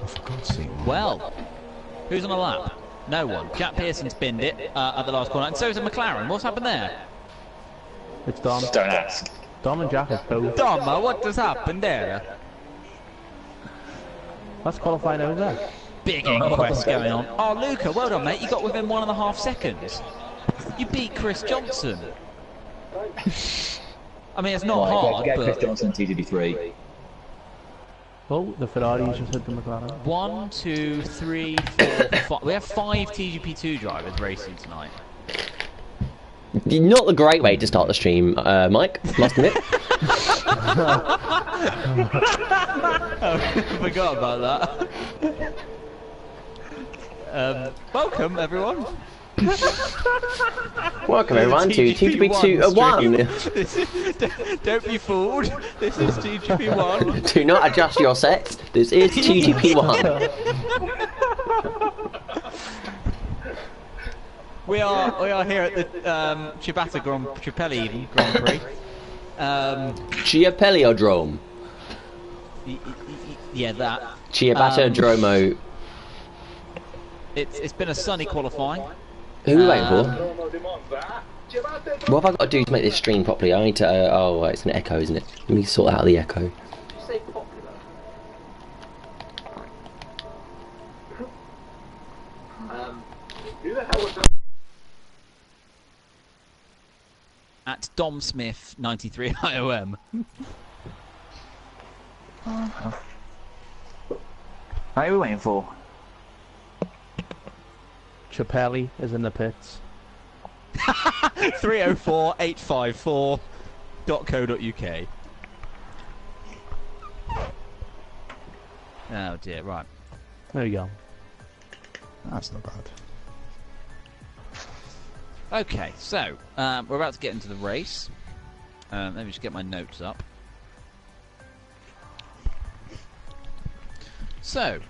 Oh, for God's sake, man. Well, who's on the lap? No one. Jack Pearson spinned it at the last corner, and so is a McLaren. What's happened there? It's Dom. Don't ask. Dom and Jack are both. Dom, what has happened there? Let's qualify over. Big inquest going on. Oh, Luca, well done, mate. You got within 1.5 seconds. You beat Chris Johnson. I mean, it's not hard, Get but... Chris Johnson TGP3. Oh, the Ferraris just hit the McLaren. 1, 2, 3, 4, 5. We have 5 TGP2 drivers racing tonight. Not a great way to start the stream, Mike, must admit. I forgot about that. Welcome, everyone. Welcome everyone to TGP1. Don't be fooled. This is TGP1. Do not adjust your sets. This is TGP1. We are here at the Ciabatta Tripelli Grand Prix. Chiapelliodrome. Yeah, that. Ciabatta Dromo. It's been a sunny qualifying. Who are we waiting for? What have I got to do to make this stream properly? I need to. Oh, it's an echo, isn't it? Let me sort out the echo. At Dom Smith 93 IOM. How are we waiting for? Chapelli is in the pits. 304-854.co.uk. Oh dear, right. There you go. That's not bad. Okay, so we're about to get into the race. Let me just get my notes up. So,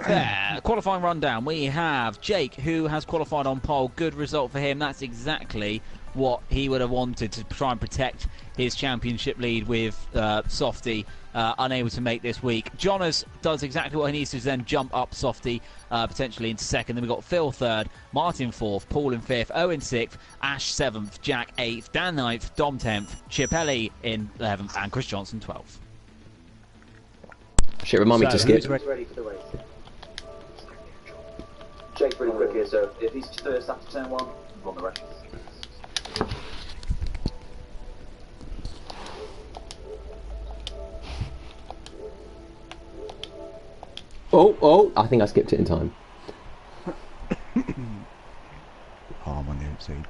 there, qualifying rundown. We have Jake, who has qualified on pole. Good result for him. That's exactly what he would have wanted to try and protect his championship lead with Softy unable to make this week. Jonas does exactly what he needs to then jump up Softy potentially into second. Then we've got Phil third, Martin fourth, Paul in fifth, Owen sixth, Ash seventh, Jack eighth, Dan ninth, Dom 10th, Chiapelli in 11th, and Chris Johnson 12th. Shit, remind me to skip. Ready for the race? Jake's really quick here, so if he's first after turn 1, we'll run the rest. Oh, I think I skipped it in time. Oh, I'm on the outside,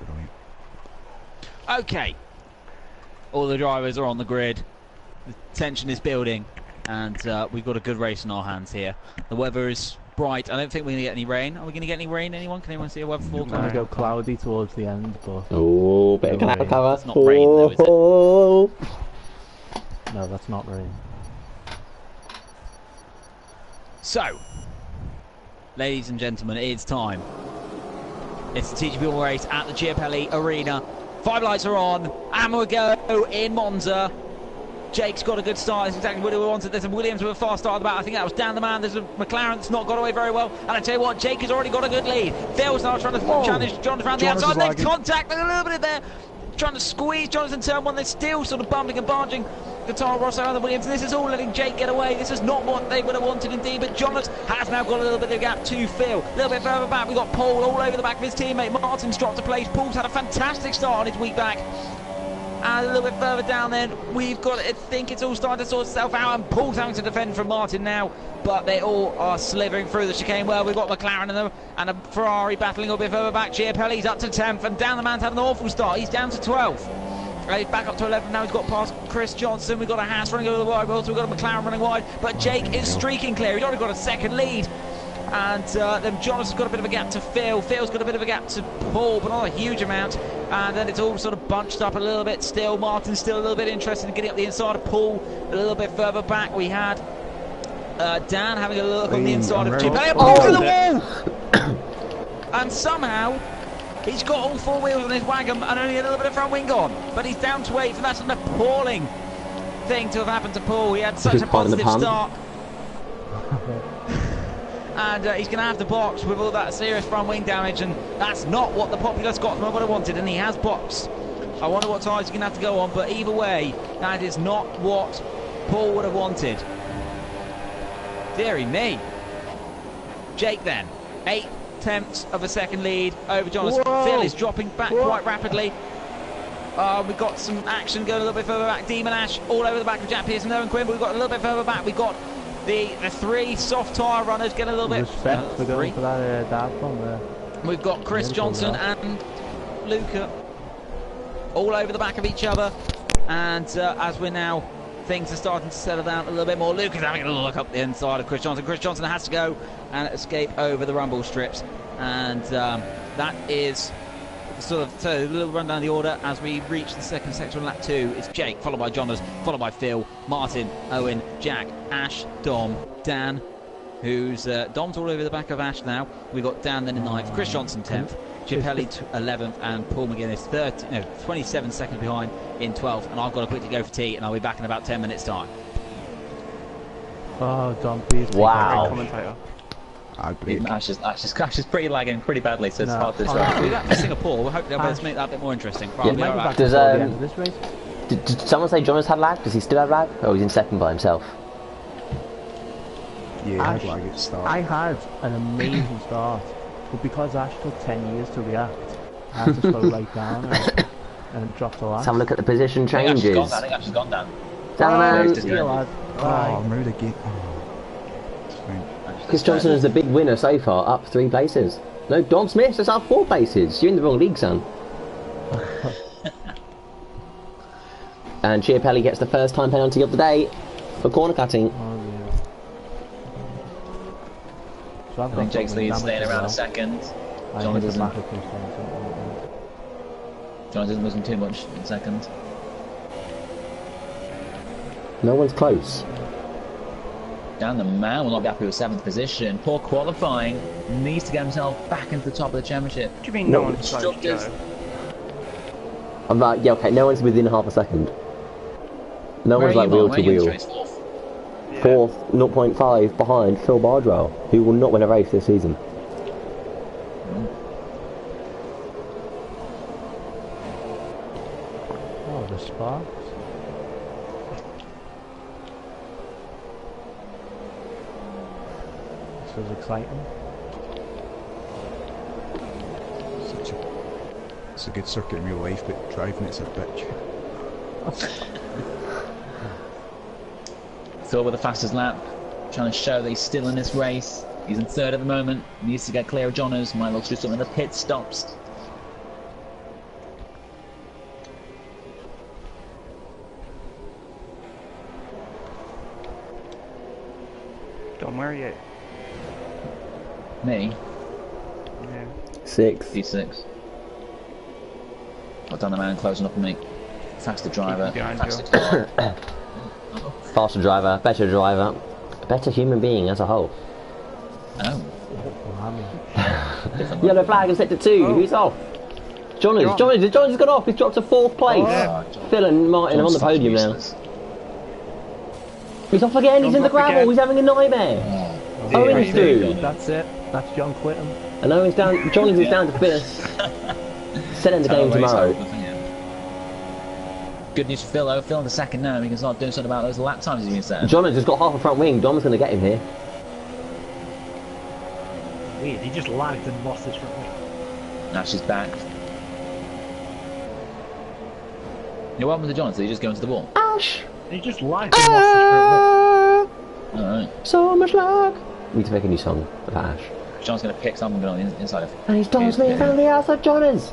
right. Okay. All the drivers are on the grid. The tension is building. And we've got a good race in our hands here. The weather is bright. I don't think we're going to get any rain. Are we going to get any rain, anyone? Can anyone see a weather It's forecast? going to go cloudy towards the end, but... Oh, bit of cloud cover. It's not rain though, is it? No, that's not rain. So, ladies and gentlemen, it's time. It's the TGP1 race at the Chiapelli Arena. 5 lights are on, and we go in Monza. Jake's got a good start. That's exactly what we wanted. There's a Williams with a fast start at the back. I think that was Dan the man. There's a McLaren that's not got away very well. And I tell you what, Jake has already got a good lead. Phil's now trying to challenge Jonathan around the outside. Next contact, a little bit there. Trying to squeeze Jonathan turn 1. They're still sort of bumping and barging the Toro Rosso and the Williams. And this is all letting Jake get away. This is not what they would have wanted indeed. But Jonathan has now got a little bit of gap to Phil. A little bit further back, we've got Paul all over the back of his teammate. Martin's dropped a place. Paul's had a fantastic start on his week back. And a little bit further down then, we've got, I think it's all starting to sort itself out, and Paul's having to defend from Martin now, but they all are slithering through the chicane well. We've got McLaren and a Ferrari battling a little bit further back. Chiapelli's up to 10th, and Dan the man's had an awful start. He's down to 12th. He's back up to 11th now. He's got past Chris Johnson. We've got a Haas running over the wide. We've got a McLaren running wide, but Jake is streaking clear. He's already got a second lead. And then Jonathan's got a bit of a gap to Phil. Phil's got a bit of a gap to Paul, but not a huge amount. And then it's all sort of bunched up a little bit still. Martin's still a little bit interested in getting up the inside of Paul. A little bit further back, we had Dan having a look on the inside of Chiapelli. Paul to the wall! And somehow, he's got all 4 wheels on his wagon and only a little bit of front wing on. But he's down to 8th, and that's an appalling thing to have happened to Paul. He had such a positive start. and he's going to have to box with all that serious front wing damage, and that's not what the popular Scotsman would have wanted, and he has boxed. I wonder what tyres he's going to have to go on, but either way, that is not what Paul would have wanted. Deary me. Jake then, 8/10 of a second lead over Jonas. Phil is dropping back quite rapidly. We've got some action going a little bit further back. Demon Ash all over the back of Jack Pearson, Owen Quinn, but we've got a little bit further back. We've got the three soft tyre runners getting a little bit... Respect for going for that dive bomb there. We've got Chris Johnson and Luca all over the back of each other, and as we're now, things are starting to settle down a little bit more. Luca's having a look up the inside of Chris Johnson. Chris Johnson has to go and escape over the rumble strips, and that is sort of a little run down the order as we reach the second sector on lap 2. It's Jake, followed by Jonas, followed by Phil, Martin, Owen, Jack, Ash, Dom, Dan, who's Dom's all over the back of Ash now. We've got Dan then in 9th, Chris Johnson 10th, Chiapelli 11th, and Paul McGuinness 27 seconds behind in 12th. And I've got to quickly go for tea, and I'll be back in about 10 minutes time. Oh, Dom, please. Wow. Commentator. Ash is pretty lagging pretty badly, so it's hard to We're back to Singapore. We're hoping they'll be able to make that a bit more interesting. Right, Yeah. right. Does, This race? did someone say Jonas had lag? Does he still have lag? Oh, he's in second by himself. Yeah, Ash, I'd like it to start. I had an amazing start, but because Ash took 10 years to react, I had to slow right down and drop the Let's last. have a look at the position changes. I think Ash has gone down. Dan, Just See you, going. lad. Oh, Bye. I'm out again. Oh, it's fine. Chris Johnson is the big winner so far, up 3 places. No, Dom Smith is up 4 places. You're in the wrong league, son. And Chiapelli gets the first time penalty of the day for corner cutting. Oh, yeah. So I've I think got Jake's something lead damage staying as around well. a second. I John hit the doesn't. back of Chris Johnson. John isn't losing too much in second. No one's close. Dan the man will not be happy with 7th position. Poor qualifying. Needs to get himself back into the top of the championship. What do you mean No, no one's close, instructors. Joe? I'm like, yeah, okay, no one's within half a second. No Where one's are like you, wheel Mark? to Where are you in wheel. this race? Fourth? Yeah. 4th, 0.5 behind Phil Bardwell, who will not win a race this season. Oh, the sparks. This was exciting. It's a good circuit in real life, but driving it's a bitch. Phil with the fastest lap. Trying to show that he's still in this race. He's in 3rd at the moment. Needs to get clear of Johners. Might look through something in the pit stops. Dom, where are you? Me, Yeah. 6th. D6. I've done the man closing up on me. Faster driver. behind Faster you. car. Faster driver, a better human being as a whole. Oh. Blimey. Yellow flag in sector 2, who's off? Johnny's has got off, he's dropped to 4th place. Oh, Phil and Martin are on the John's podium now. useless. He's off again, he's in the John's off gravel, again. he's having a nightmare. Oh. Owen's Yeah, through. That's it. That's John Quittem. And Owen's down, Johnny's is down to 5th. Selling the game tomorrow. Good news for Phil though. Phil in the second now. He can start doing something about those lap times he's been setting. Johnny's has got half a front wing, Dom's going to get him here. Weird, he just lagged and lost his front wing. Now she's back. You know what happened to John? Did he just go into the wall? Ash! He just lagged and lost his front wing. Alright. So much lag! We need to make a new song about Ash. John's going to pick something on the inside of. And he's Dom Smith on the outside Johnny's!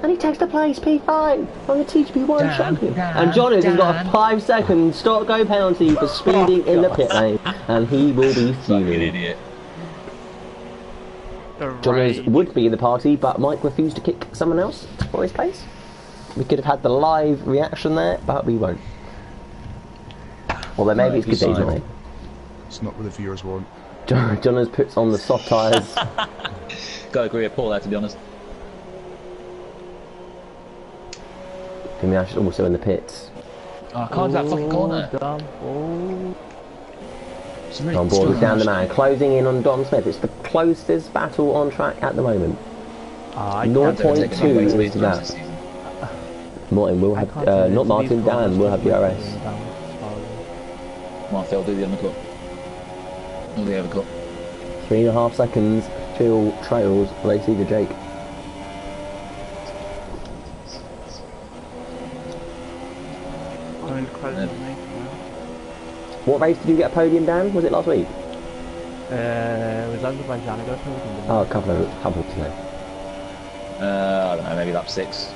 And he takes the place, P5, on the TGP1 champion. And Johnny's has got a 5 second start-go penalty for speeding in the pit lane. And he will be Fucking fuming. idiot. The Johnny's rage. would be in the party, but Mike refused to kick someone else for his place. We could have had the live reaction there, but we won't. Although maybe it's good that he's not here. It's not what the viewers want. Johnny's puts on the soft tyres. Gotta agree with Paul there, to be honest. Jimmy Ash is also in the pits. Oh, I can't do that fucking corner. Dom. Oh. It's really On board with strong down the rush. man, closing in on Dom Smith. It's the closest battle on track at the moment. I Can't do it, 0.2 taking away is speed times that. this season. Martin will I have, can't turn not into Martin, these Dan corners will have with DRS. the down. Come on, Phil, do the undercut. Or the overcut. 3.5 seconds. Phil trails Lacey to Jake. I'm close to me. What race did you get a podium, Dan? Was it last week? It was Azerbaijan ago, so we can do Oh, it. a couple today. I don't know, maybe lap 6.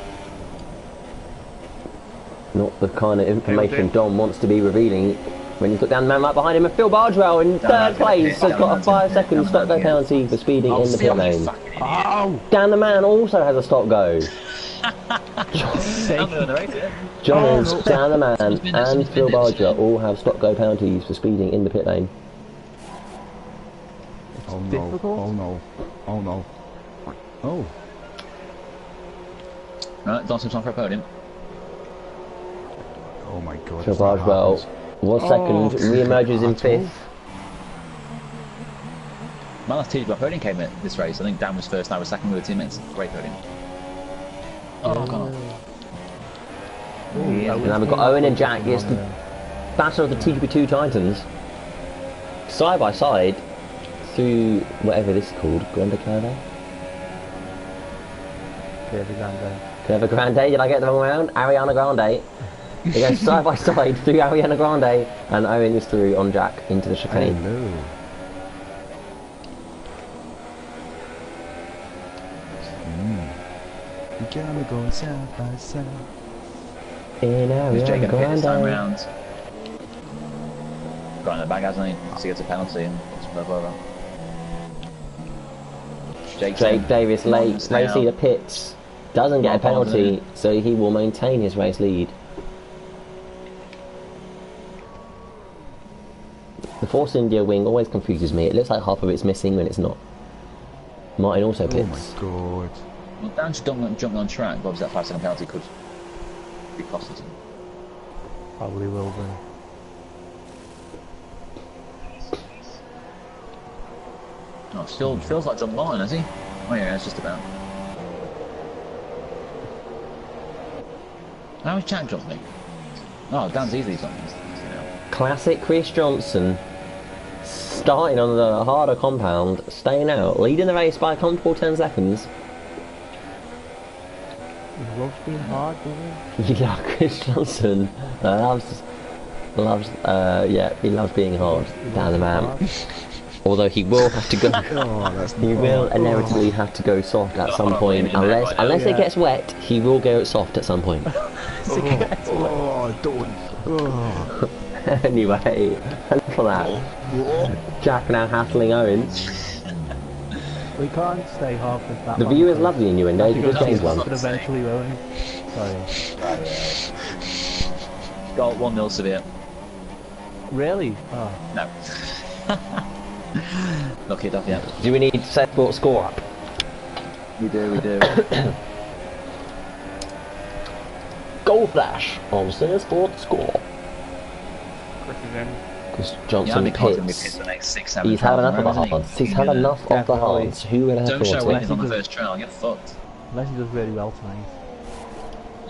Not the kind of information do. Dom wants to be revealing when he's got down the man right behind him. And Phil Bardwell in third man's gonna place pit, has Dan got a man's 5 gonna second pit, stop Dan go man's penalty for speeding in the pit lane. Oh! Dan the man also has a stop go. I'm doing the race, yeah. Johns, no. Dan the man, Someone's been there, and someone's Phil been there, Bardwell shit. all have stop go penalties for speeding in the pit lane. Oh no. difficult. Oh no. Oh no. Oh. Right, Don Smith's on for a podium. Oh my god. Phil if that Bardwell happens. was second, re-emerges in Battle. 5th. My last TGP1 podium came in this race. I think Dan was first, I was second with the teammates. Great podium. Oh, gone off. And then we've got Owen and Jack. It's the battle of the TGP2 Titans. Side by side through whatever this is called. Grande Curve? Curve Grande, did I get the wrong round? Ariana Grande. They go side by side through Ariana Grande, and Owen is through on Jack into the chicane. Hello. We're gonna go side by side. In Is Jake Ariana going to hit this time Grande. round? Got in the bag, hasn't he? So he gets a penalty and gets flip over. Jake Davis late, Monster now. racing the pits. Doesn't get a Not bothered, penalty, so he will maintain his race lead. The Force India wing always confuses me. It looks like half of it's missing when it's not. Martin also Oh pits. my god. Well, Dan just jumping on track, but obviously that 5 second penalty could be costly to him. Probably will be. Oh, still feels like jumped line, has he? Oh yeah, it's just about. How is Jack jumping? Oh, Dan's easily jumping. Classic Chris Johnson, starting on the harder compound, staying out, leading the race by a comfortable 10 seconds. He loves being hard, doesn't he? Yeah, Chris Johnson he loves being hard. Down the man. Although he will have to go. Oh, that's He will inevitably have to go soft at some point, unless it gets wet. He will go soft at some point. Oh, don't. Oh. Anyway, and for that, Jack now hassling Owen. We can't stay half with that. The long, view is so lovely in you, and we Dave. have Good to games, go one. soft, but eventually, won't we? Sorry. Got 1-0 severe. Really? Oh. No. Look it up, yeah. Do we need to set sport score up? We do. Goal flash on Center Sport score. Chris is in. Because Yeah, I Johnson think Carl's going to be pits. pissed the next 6-7 He's had trials enough in of a the row, isn't hards. he? He's had enough of the Definitely. hards. Who would have Don't show thought weakness it? on the first trial, get fucked. Unless he does really well tonight.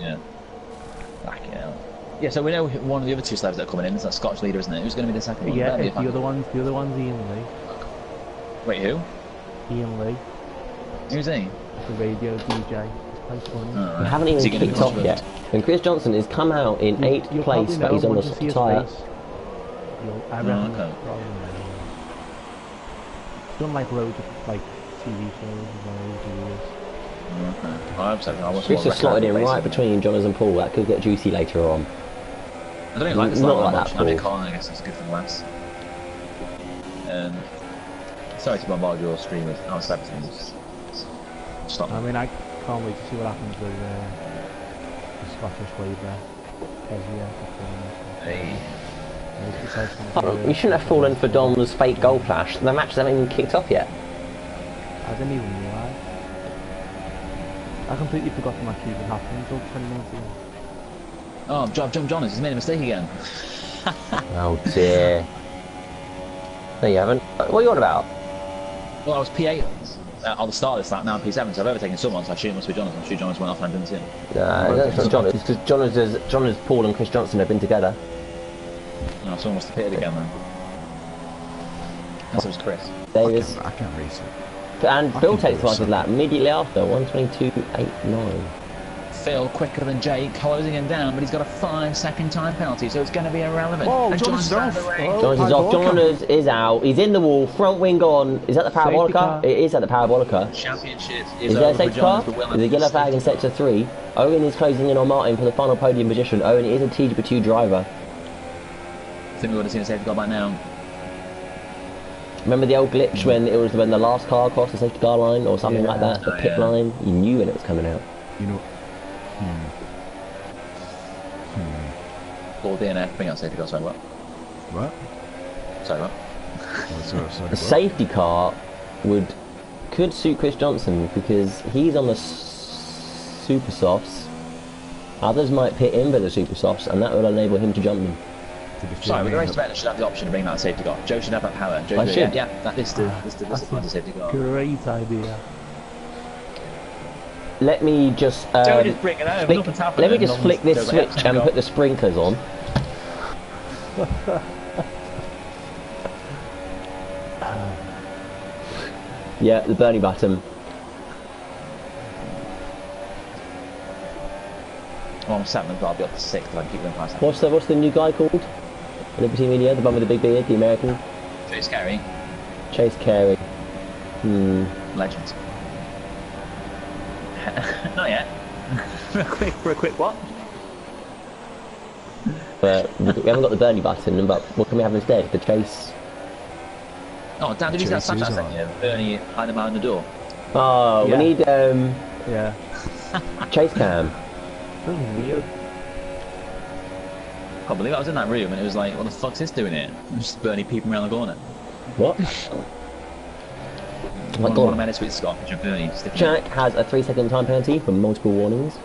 Yeah. Back it out. Yeah, so we know one of the other two slabs that are coming in is that Scotch leader, isn't it? Who's going to be the second one? Yeah, That'd be it's a the fun- other one's Ian Lee. Wait, who? Ian Lee, Who's he? the radio DJ. He's quite funny. Oh, We right. haven't Is he even gonna be kicked off first? yet. And Chris Johnson has come out in 8th You'll place, probably but he's know on the once you see his tyre. face. I Oh, reckon okay. probably know. He's done like loads of like TV shows as well over the years. Okay. I hope so. I watched Chris one just slotted in record right basically. between Jonas and Paul. That could get juicy later on. I don't even like this Not line like that that, much. I mean, Paul. Colin, I guess it's good for the lads. Sorry to bombard your screen with our things. Stop. I mean, I can't wait to see what happens with the Scottish wave there. Hey. Oh, you shouldn't have fallen for Dom's fake goal flash. The match hasn't even kicked off yet. I didn't even realise. I completely forgot the match even happened until 20 minutes ago. Oh, John Jonas has made a mistake again. Oh dear. No, you haven't. What are you on about? Well, I was P8 on the start of this lap, now I'm P7, so I've overtaken someone, so I assume it must be Jonathan. I'm sure Jonathan went off and I didn't see him. That's not John. It's because John, Paul and Chris Johnson have been together. No, someone must have pitted again then. Unless it was Chris. Davis. I can race it. And Bill takes the do it, fastest lap immediately after, 1:22.89. Phil quicker than Jake, closing him down, but he's got a 5-second time penalty, so it's going to be irrelevant. Oh, And Jonathan's John's off. out of the race. Oh, John's is off. parabolica. John's is out. He's in the wall. Front wing on. Is that the Safety parabolica? car. It is at the parabolica. Championship Is is there a over for safety car? John's, but Will There's a yellow flag in sector 3. Owen is closing in on Martin for the final podium position. Owen is a TGP2 driver. I think we would have seen a safety car by now. Remember the old glitch when the last car crossed the safety car line or something like that? The Oh, pit yeah. line. You knew when it was coming out. You know. Or DNF, bring out safety car, sorry, what? What? Sorry, what? Oh, sorry, A what? safety car could suit Chris Johnson because he's on the super softs. Others might pit in for the super softs, and that will enable him to jump them. Sorry, with the race director should have the option to bring out a safety car. Joe should have that power. Joe I should. Yeah, this defines a safety car. Great idea. Let me just Joe just bring it home. flick, Nothing's happening. let me just flick this Joe's switch like, and "Go." put the sprinklers on. Yeah, the Bernie button. Well, I'm 7th, but I'll be up to 6th if I keep going past that. What's the new guy called? Liberty Media, the one with the big beard, the American. Joe Scary. Chase Carey. Legend. Not yet. for a quick what? But we haven't got the Bernie button, but what can we have instead? The Chase. Oh, Dan, did you see that Chase is Snapchat on. thing? Bernie hiding behind the door. Oh, Yeah. we need Yeah. Chase Cam. That's weird. I can't believe I was in that room and it was like, what the fuck's this doing here? Just Bernie peeping around the corner. What? Oh my One of god. my minutes with Scott, which Bernie sticking Jack has a 3-second time penalty for multiple warnings.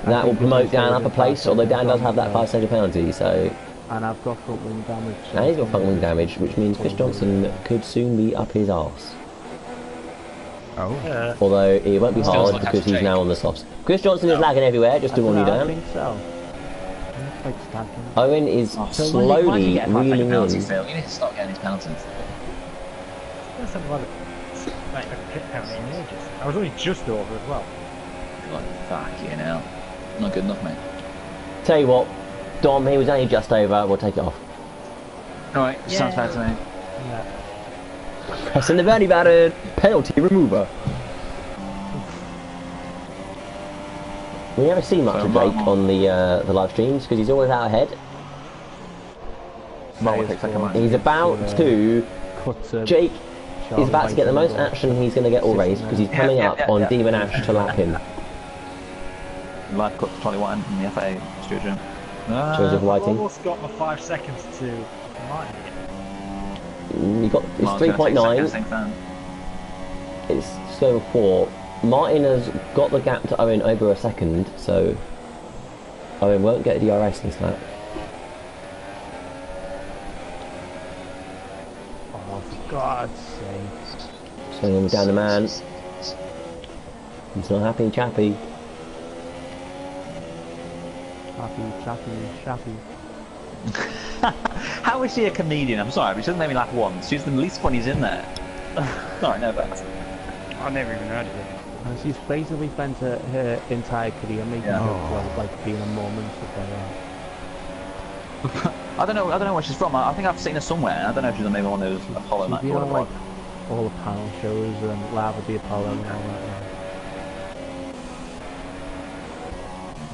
That will promote Dan up a place, although Dan does have that 5-second penalty, so. And I've got front wing damage. And he's got front wing damage, which means Chris Johnson could soon be up his arse. Oh. Although it won't be Still hard not because catching he's now Jake. on the softs. Chris Johnson is lagging everywhere, just to warn you I down. think so. It's like stacking. Owen is Oh, slowly reeling penalty, in. Phil. You need to stop getting these penalties. That's something like a pit penalty in ages. I was only just over as well. God, fuck you now. Not good enough, mate. Tell you what, Dom, he was only just over, we'll take it off. Alright, sounds fair to me. Yeah. Pressing the Bernie button, penalty remover. We never see much of Jake on the live streams because he's always out ahead. He's about to. Cut to Jake Charlie is about to get the most White action he's going to get all race because he's coming up on Demon Ash to lap him. Live cut to 21 in the FA studio. Joseph I've Whiting. almost got my 5 seconds to Martin. He got it's 3.9. It's just over 4. Martin has got the gap to Owen over a second, so Owen won't get a DRS this lap. Oh, for God's sake. Slowing him down the man. He's not happy, chappy. Chappy. How is she a comedian? I'm sorry, but she doesn't make me laugh once. She's the least funny's in there. Sorry, no thanks. I never even heard of it. And she's basically spent her entire career making Yeah. jokes about like being a moment together. I don't know where she's from. I think I've seen her somewhere. I don't know if she's on maybe one of those Apollo She's nights been or on whatever. like all the panel shows and Live at the Apollo and all that.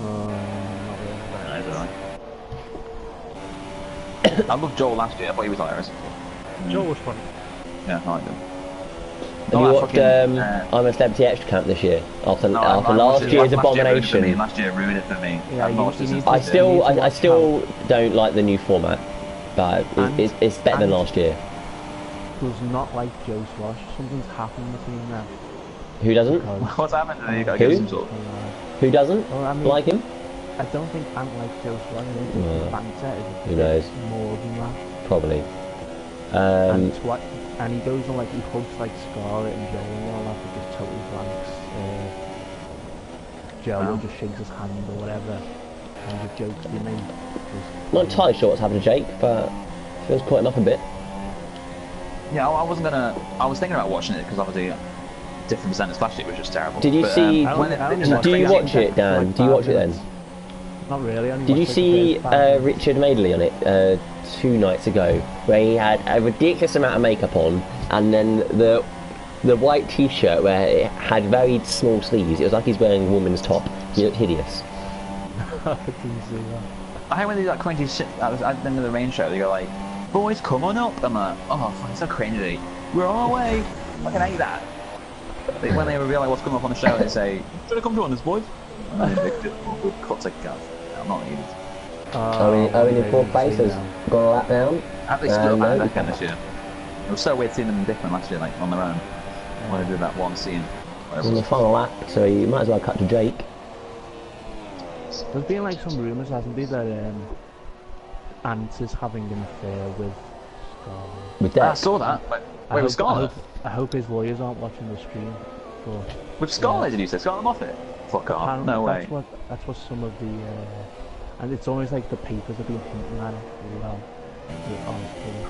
Not really. No, it's alright. I loved Joel last year. I thought he was hilarious. Joel was funny. Yeah, I liked him. Have you that watched fucking, I'm a Celebrity Extra Camp this year? After No, I last watched it. year's Last year ruined it for me. abomination. Last year ruined it for me. Yeah, I've not watched you it since. need I to- still you need to I watch still don't like the new format, but it's better than and- last year. Does not like Joe Swash. Something's happened between them. Who doesn't? Because, What's happened? You gotta Who? give some sort of... Who doesn't well, I mean, like him? I don't think Ant likes Joe Swash. I think No. the banter is Who knows? more than that. Probably. And, and he goes on like, he hugs like Scarlett and Joel and all that, but just totally blanks Joe, or just shakes his hand or whatever. And the jokes we made. Not entirely sure what's happened to Jake, but feels quite up a bit. Yeah, I wasn't gonna. I was thinking about watching it because obviously different percentage last year was just terrible. Did you But, see? Do you watch it, Dan? Do you watch it then? Not really. Did you see Richard Madeley on it 2 nights ago, where he had a ridiculous amount of makeup on, and then the white T-shirt where it had very small sleeves? It was like he's wearing a woman's top. He looked hideous. I didn't see that. I hate when they do that cringy shit at the end of the rain show. They go like, "Boys, come on up." I'm like, "Oh, fuck, it's so cringy. We're on our way." I fucking hate that. When they reveal like what's coming up on the show, they say, "Should I come join us, boys?" Cut a gun. I'm not needed. Owen in 4th place has gone a lap down. Have they still back again this year? It was so weird seeing them different last year, like on their own. When they did that one scene. On the final lap, so you might as well cut to Jake. There's been like some rumours, hasn't there, that Ant is having an affair with Scarlett. With Dex. I saw that. Wait, with Scarlett? I hope his lawyers aren't watching the stream. But, with Scarlett, did you say? Scarlett Moffat? Fuck off. No way. That's what some of the... and it's always like the papers have been hinting at it as well.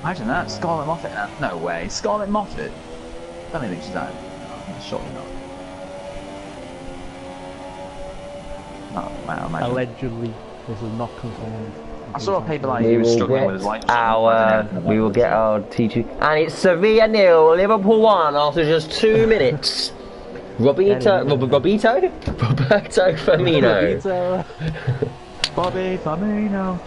Imagine that, Scarlett Moffat. No way. Scarlett Moffat? I don't think she's out. Surely not. Oh, wow, imagine. Allegedly, this is not confirmed. I saw a paper like he was struggling with his life. We will get our T2, and it's Sevilla 0, Liverpool 1 after just 2 minutes. Roberto Firmino. Bobby Firmino.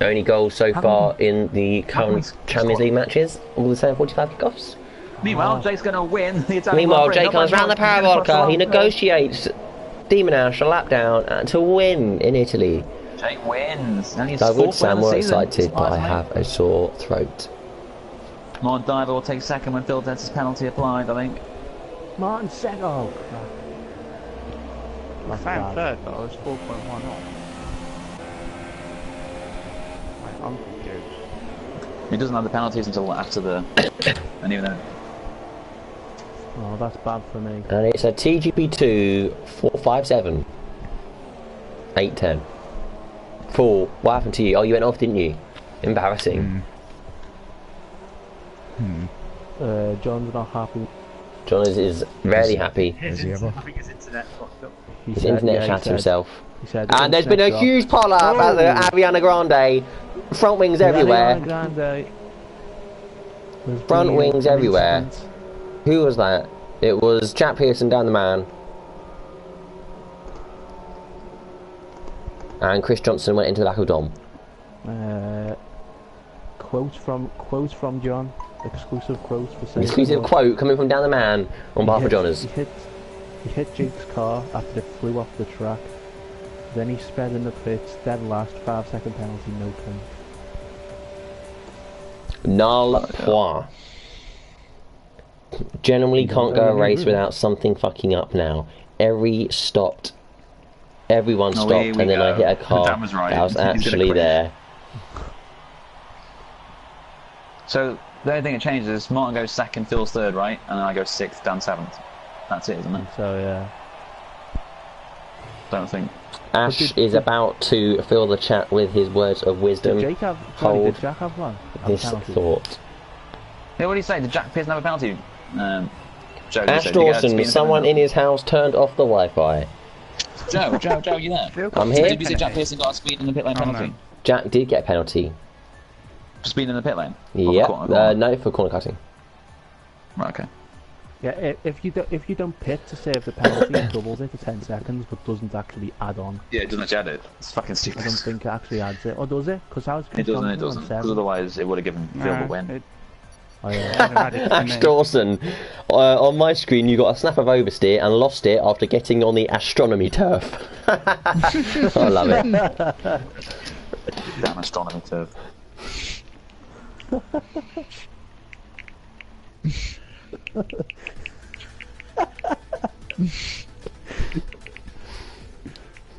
Only goals so far in the current Champions League matches. All the same 45 kickoffs. Meanwhile, Jake's going to win the Italian. Meanwhile, Jake comes round the parabolica. He negotiates Demon Ash a lap down to win in Italy. Jake wins. And he's I would say I'm more season. excited, but I have a sore throat. Martin Diver will take second when Phil Dent's penalty applied, I think. Martin second. Oh, crap. I found third, but I was 4.1 off. I'm confused. He doesn't have the penalties until after the... and even then... Oh, that's bad for me. And it's a TGP2 457 810. 4. What happened to you? Oh, you went off, didn't you? Embarrassing. John's not happy. John is rarely happy. I think his internet fucked up. His internet shat himself. He said, And there's been a huge poll up at the Ariana Grande. Front wings everywhere. Front wings everywhere. Who was that? It was Jack Pearson down the man. And Chris Johnson went into the back of Dom. Quotes from John. Exclusive quotes for saying. Exclusive quote coming from down the man on behalf of Johners. He hit Jake's car after it flew off the track. Then he sped in the pits, dead last, 5-second penalty, no point. Null point. Generally can't go a race without something fucking up now. Everyone stopped, and then I hit a car that was actually there. So, the only thing that changes is Martin goes second, Phil's third, right? And then I go sixth, Dan seventh. That's it, isn't it? So, yeah. Don't think. Ash is about to fill the chat with his words of wisdom. Did Jack have one? This thought. Yeah, what do you say? Did Jack Pearson have a penalty? Joe, Ash Dawson, someone in his house turned off the Wi-Fi. Joe, you there? I'm here. Did you say Jack Pearson got a speed in the pit lane penalty? No. Jack did get a penalty. For speed in the pit lane? Yeah, no, for corner cutting. Right, okay. Yeah, if you don't pit to save the penalty, it doubles it to 10 seconds, but doesn't actually add on. Yeah, it doesn't actually add it. It's fucking stupid. I don't think it actually adds it, or does it? Because I was. It doesn't. Because otherwise, it would have given Phil the win. Ash Dawson, on my screen you got a snap of oversteer and lost it after getting on the astronomy turf. I love it. Damn astronomy turf.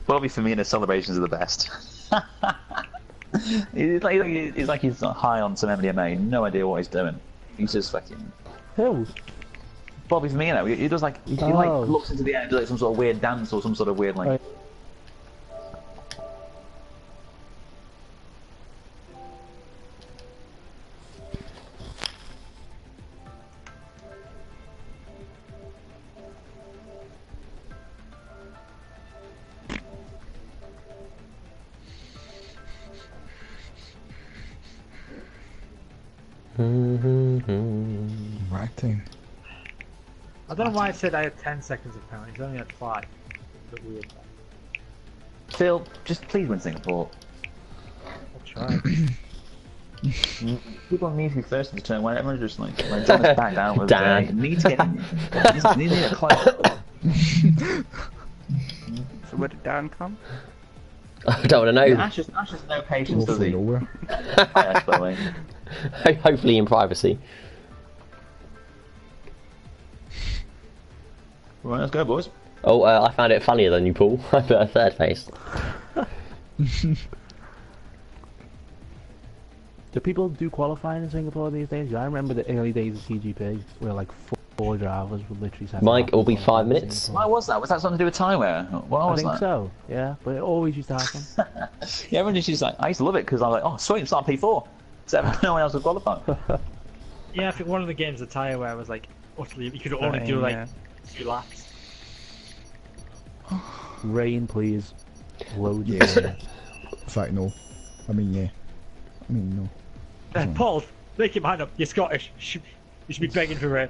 Bobby Firmino celebrations are the best. he's like he's high on some MDMA, no idea what he's doing. He's just fucking. Who? Bobby Firmino. He does like he like looks into the air, and does like some sort of weird dance or some sort of weird like. Right. Right team. I don't know why I said I had 10 seconds of penalty. He's only had 5. It's a bit weird. Phil, just please win Singapore. I'll try. People need to be first in the turn when everyone's just like John is back down with Dan. needs to get needs to get close. So where did Dan come? I don't want to know. Ash has no patience, does Hopefully he? nowhere. Hi, Ash, by the way. Hopefully in privacy. Right, let's go, boys. Oh, I found it funnier than you, Paul. I put a third face. Do people do qualifying in Singapore these days? I remember the early days of TGP where like 4 drivers would literally set Mike, up it'll be 5 qualifying in minutes. Singapore. Why was that? Was that something to do with tie wear? What I was think that? so, yeah, but it always used to happen. Yeah, everyone just used to like, I used to love it because I was like, oh sweet, it's not P4. So no one else would qualify. Yeah, I think one of the games, the tyre wear was like utterly. You could only do like 2 laps. Rain, please. Loads Yes. of rain. In fact, no. I mean, yeah. I mean, no. Paul, make your mind up. You're Scottish. You should be begging for rain.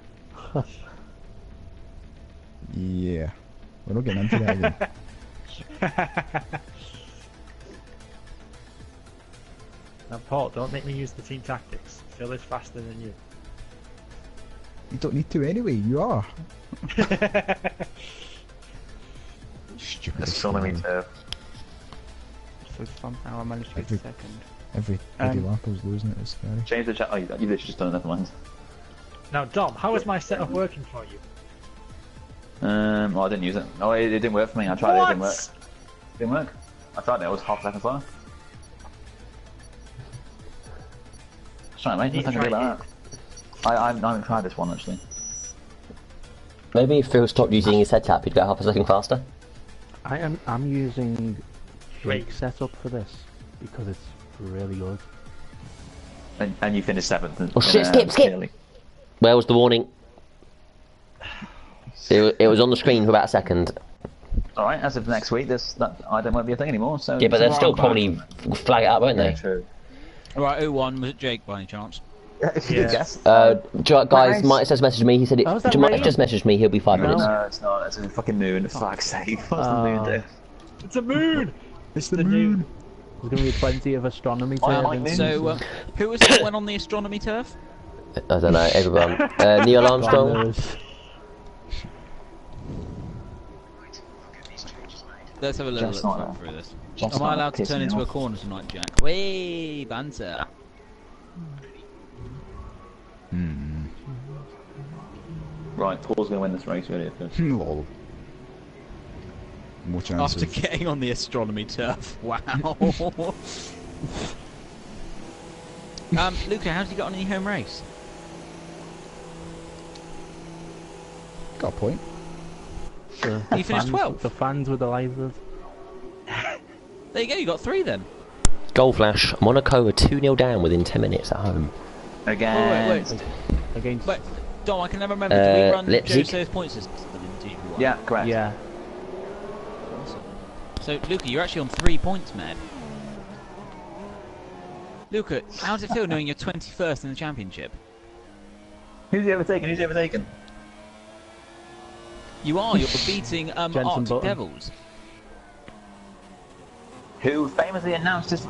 Yeah. We're not getting into that again. Now, Paul, don't make me use the team tactics. Phil is faster than you. You don't need to anyway, you are. Stupid. turf. So somehow I managed to get second. Every lap I was losing it, it's scary. Change the chat. Oh, you've literally just done another one. Now, Dom, how is my setup working for you? Well, I didn't use it. Oh, it didn't work for me. I tried it. It didn't work. Didn't work. I tried it. I was half a second slower. Sorry, mate. Nothing to do about that. I haven't tried this one actually. Maybe if Phil stopped using his head tap, he'd go half a second faster. I'm using brake setup for this because it's really good. And you finished 7th. Oh shit! Skip! Clearly. Where was the warning? It was on the screen for about a second. Alright, as of next week, that item won't be a thing anymore. So Yeah, but they'll still probably flag it up, won't they? True. Alright, who won? Was it Jake by any chance? If you could guess. Guys, Mike just messaged me. He said Oh, is that Mike rain? just messaged me. He'll be 5 minutes. No, it's not. It's a fucking moon. For fuck's sake. What's the moon do? It's a moon! It's the moon! There's going to be plenty of astronomy I terms. like moons. So, who was it that went on the astronomy turf? I don't know, everyone. Neil Armstrong. Planners. Let's have a little Just look not through this. Just Am I not allowed to pissing turn me into a off. corner tonight, Jack? Whee, banter. Right, Paul's going to win this race really. Lol. More chances. After getting on the astronomy turf. Wow. Luca, how's he got on any home race? Got a point. The You finished fans- 12th? The fans were delighted. There you go, you got 3 then. Goal flash. Monaco are 2-0 down within 10 minutes at home. Again. Wait. Against. But, Dom, I can never remember. Did we run Leipzig? Jose's point system in TGP1? Yeah, correct. Yeah. So, Luca, you're actually on 3 points, man. Luca, how does it feel knowing you're 21st in the championship? Who's he overtaken? Who's he overtaken? You are. You're beating Arctic Button. Devils. Who famously announced his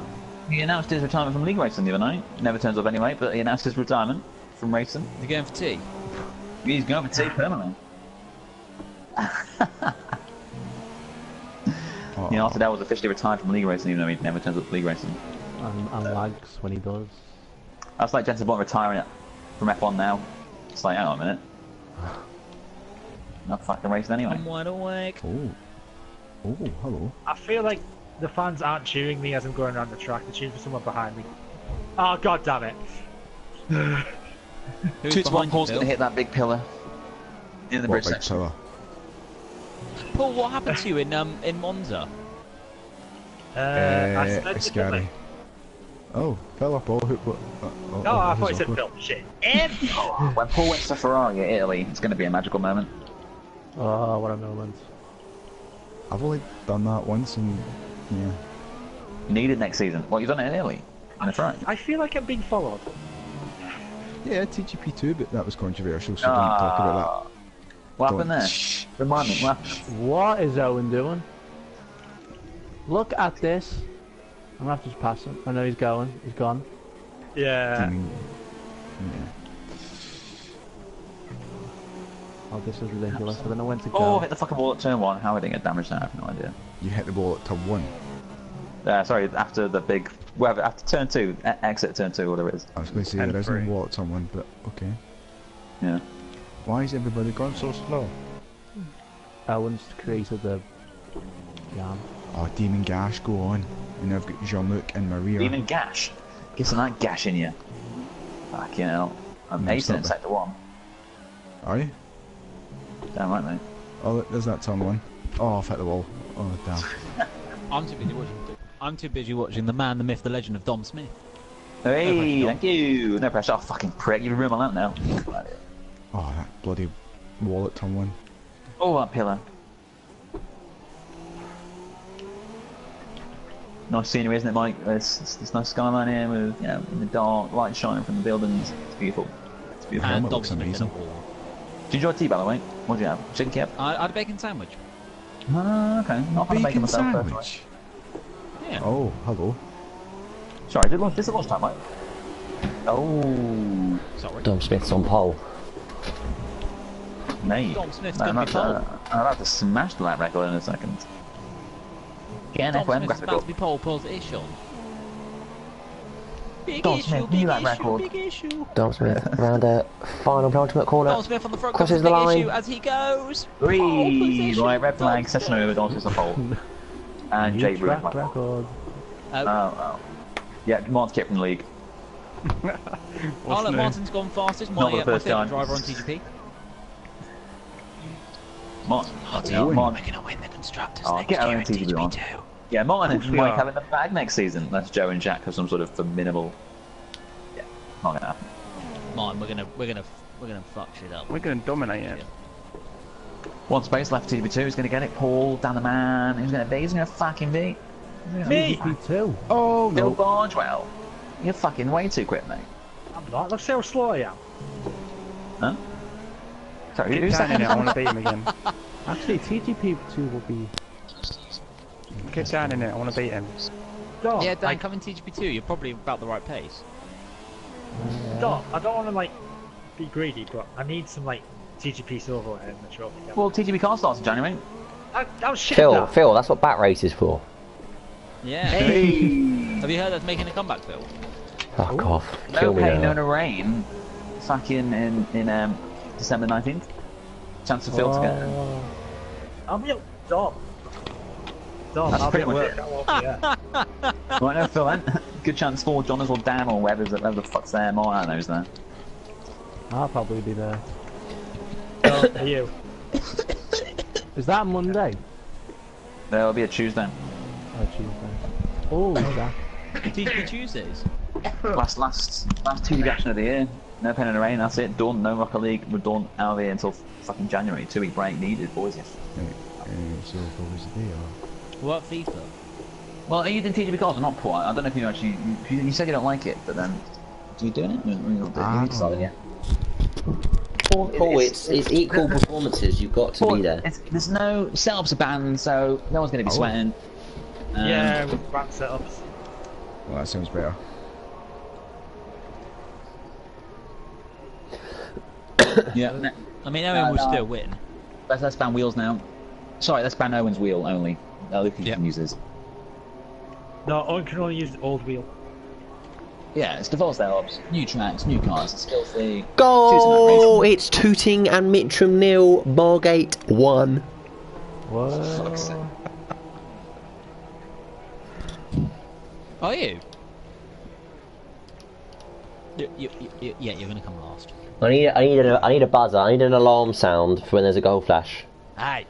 retirement from league racing the other night. Never turns up anyway, but he announced his retirement from racing. You're going for tea. He's going for tea permanently. You know, after that was officially retired from league racing, even though he never turns up to league racing. And lags when he does. That's like Jensen Button retiring from F1 now. It's like, hang on a minute. Not fucking racing anyway. I'm wide awake. Oh. Oh, hello. I feel like the fans aren't cheering me as I'm going around the track. They're cheering for someone behind me. Oh god damn it! Who's 2 to 1, behind you, Paul's going to Phil? hit that big pillar in the What bridge big section. pillar? Paul, what happened to you in Monza? I It's scary. Oh, fell off ball. Oh, I thought you said Phil. Shit. When Paul wins to Ferrari at Italy, it's going to be a magical moment. Oh, what a moment. I've only done that once, and yeah. You need it next season. Well, you've done it in Italy. That's right. I feel like I'm being followed. Yeah, TGP2, but that was controversial, so don't talk about that. What Don't- happened there? Shh. Remind me, what happened? What is Owen doing? Look at this. I'm gonna have to just pass him. I know he's going. He's gone. Yeah. Yeah. Oh, this is ridiculous. I don't know when to go. Oh, hit the fucking wall at turn 1. How I didn't get damaged there, I have no idea. You hit the ball at turn 1. Sorry, after the big... Well, after turn 2, exit turn 2, whatever it is. I was going to say And there isn't a free. wall at turn 1, but okay. Yeah. Why is everybody going so slow? Owen's created the jam. Oh, Demon Gash, go on. And I've got Jean-Luc in my rear. Even gash. Get some of that gash in you. Fucking hell. I'm No, acing stop in it. sector 1. Are you? Damn right, mate. Oh, look, there's that turn 1. Oh, I've hit the wall. Oh, damn. I'm too busy watching the man, the myth, the legend of Dom Smith. Hey, thank you. No pressure. Oh, fucking prick. You've ruined my lamp now. Oh, that bloody wall at turn 1. Oh, that pillar. Nice scenery, isn't it, Mike? This nice skyline here with, you know, in the dark, light shining from the buildings. It's beautiful. It's beautiful. And it Dom looks Smith in a amazing. wall. Did you enjoy tea, by the way? What did you have? Chicken kebab? I had a bacon sandwich. Ah, okay. Not gonna make it Bacon myself. sandwich. Yeah. Oh, hello. Sorry, this is lunchtime, Mike. Oh, Sorry. Dom Smith's on pole. mate. Dom Smith's I'm gonna be pole. about to smash the lap record in a second. Get an Dom FM Smith's graphic about up. to be pole position. Big Dom issue, Smith, big new lap issue, record. big issue. Dom Smith around a final penultimate corner. Dom Smith on the front Crosses crosses the line. issue as he goes. Three, Pole position, right, red flag, Dom session Smith. over, Dom Smith's a pole. And New Jay track Bruin. record. Oh. Yeah, Martin's kept from the league. Oh look, Martin's gone fastest. Not for My the first favourite time. driver on TGP. Martin. We're Martin. going to win the constructors Oh, next get year on in TGP1. TGP2. Yeah, Martin and we Mike are. having the bag next season. That's Joe and Jack have some sort of minimal. Yeah, not gonna happen. Mine, we're gonna fuck shit up. We're going to dominate it. One space left. TGP2 is gonna get it. Paul down the man. Who's gonna be? He's gonna fucking be. Me! TGP2. Oh, Bill no. Bargewell. You're fucking way too quick, mate. I'm not. Let's see how slow I am. Huh? Sorry, Get who's down in it, I that? want to beat him again. Actually, TGP2 will be. Get down in it, I want to beat him. Dom, Yeah, Dan, come in TGP2. You're probably about the right pace. Dom, I don't want to like be greedy, but I need some like TGP silverware in the trophy. Well, TGP car starts in January. I was shit. Phil, that's what Bat Race is for. Yeah. Hey. Have you heard that's making a comeback, Phil? Fuck off. No Kill me pain, no now. rain. Fucking in December 19th. Chance for Phil to get. I'll be up. Dom. Dom, That's I'll be pretty at much work. Yeah. Right now, Phil, then. Good chance for Jonas or Dan or whoever the fuck's there. More I don't know who's there. I'll probably be there. Dom, are you? Is that Monday? There'll be a Tuesday. Oh, Tuesday. Oh, that. TGP Tuesdays. last TGP action of the year. No pain in the rain. That's it. Done. No Rocket League. We're done out of here until fucking January. 2-week break needed, boys. So what was the day? What FIFA? Well, are you doing TGP cars or not quite? I don't know if you actually. You said you don't like it, but then do you doing it? I You decided, yeah. Paul, it's equal performances. You've got to be there. There's no setups are banned, so no one's going to be sweating. Yeah, with brand setups. Well, that sounds better. Yeah. I mean, Owen will still win. Let's ban wheels now. Sorry, let's ban Owen's wheel only. Luke Yeah. can use his. No, Owen can only use the old wheel. Yeah, it's divorce setups, new tracks, new cars, it's filthy. Goal! It's Tooting and Mitcham 0, Margate 1. Whoa. Are you? Yeah, you're gonna come last. I need a buzzer. I need an alarm sound for when there's a goal flash. Hey!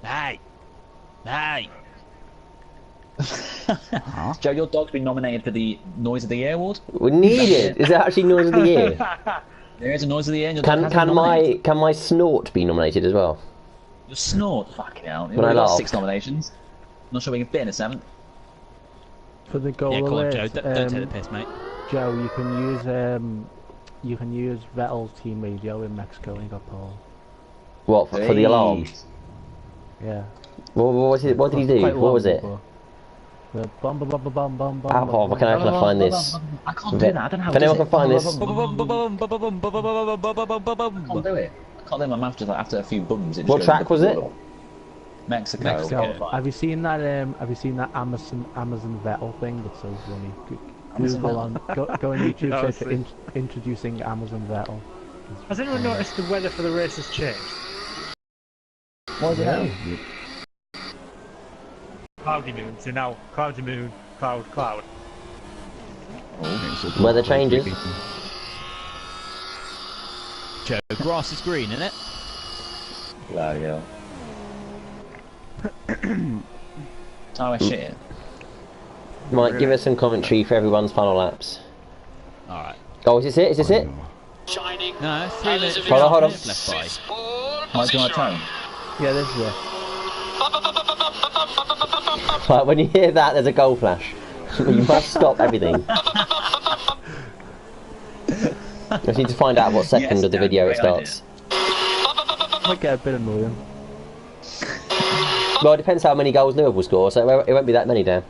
Hey! Hey! Joe, your dog's been nominated for the Noise of the Year award. We need it. Is it actually Noise of the Year? There is a Noise of the Year. And your dog has been Can nominated. my snort be nominated as well? Your snort, fucking hell. We've When I got laugh. 6 nominations. Not sure we can fit in a 7th. For the goal Yeah, come on, alert, Joe. Don't take the piss, mate. Joe, you can use Vettel's team radio in Mexico when he got pole. What for the alarm? Yeah. What did he do? Quite What was long, it? The bum bum bum bum bum bum. Oh, can I find this? I can't do that. I don't know how If anyone can find this, I can't do it. I can't do my mouth just like after a few bums. It just what goes track into was it? Mexico. So, have you seen that? Have you seen that Amazon Vettel thing that's so funny? Google on go on YouTube. That was Search introducing Amazon Vettel. Has anyone noticed the weather for the race has changed? What is it now? Cloudy moon to now cloudy moon, cloud. Weather changes. Joe, grass is green, isn't it? Bloody hell. Tyler, shit. Mike, give us some commentary for everyone's final laps. Alright. Oh, is this it? Is this it? No, 3 minutes, Hold on. left by. Mike, do you want to tone? Yeah, this is it. Right, when you hear that, there's a goal flash. You must stop everything. I just need to find out what second Yes, of the Dan, video it great starts. Might get a bit annoying. Well, it depends how many goals Liverpool score, so it won't be that many, Dan.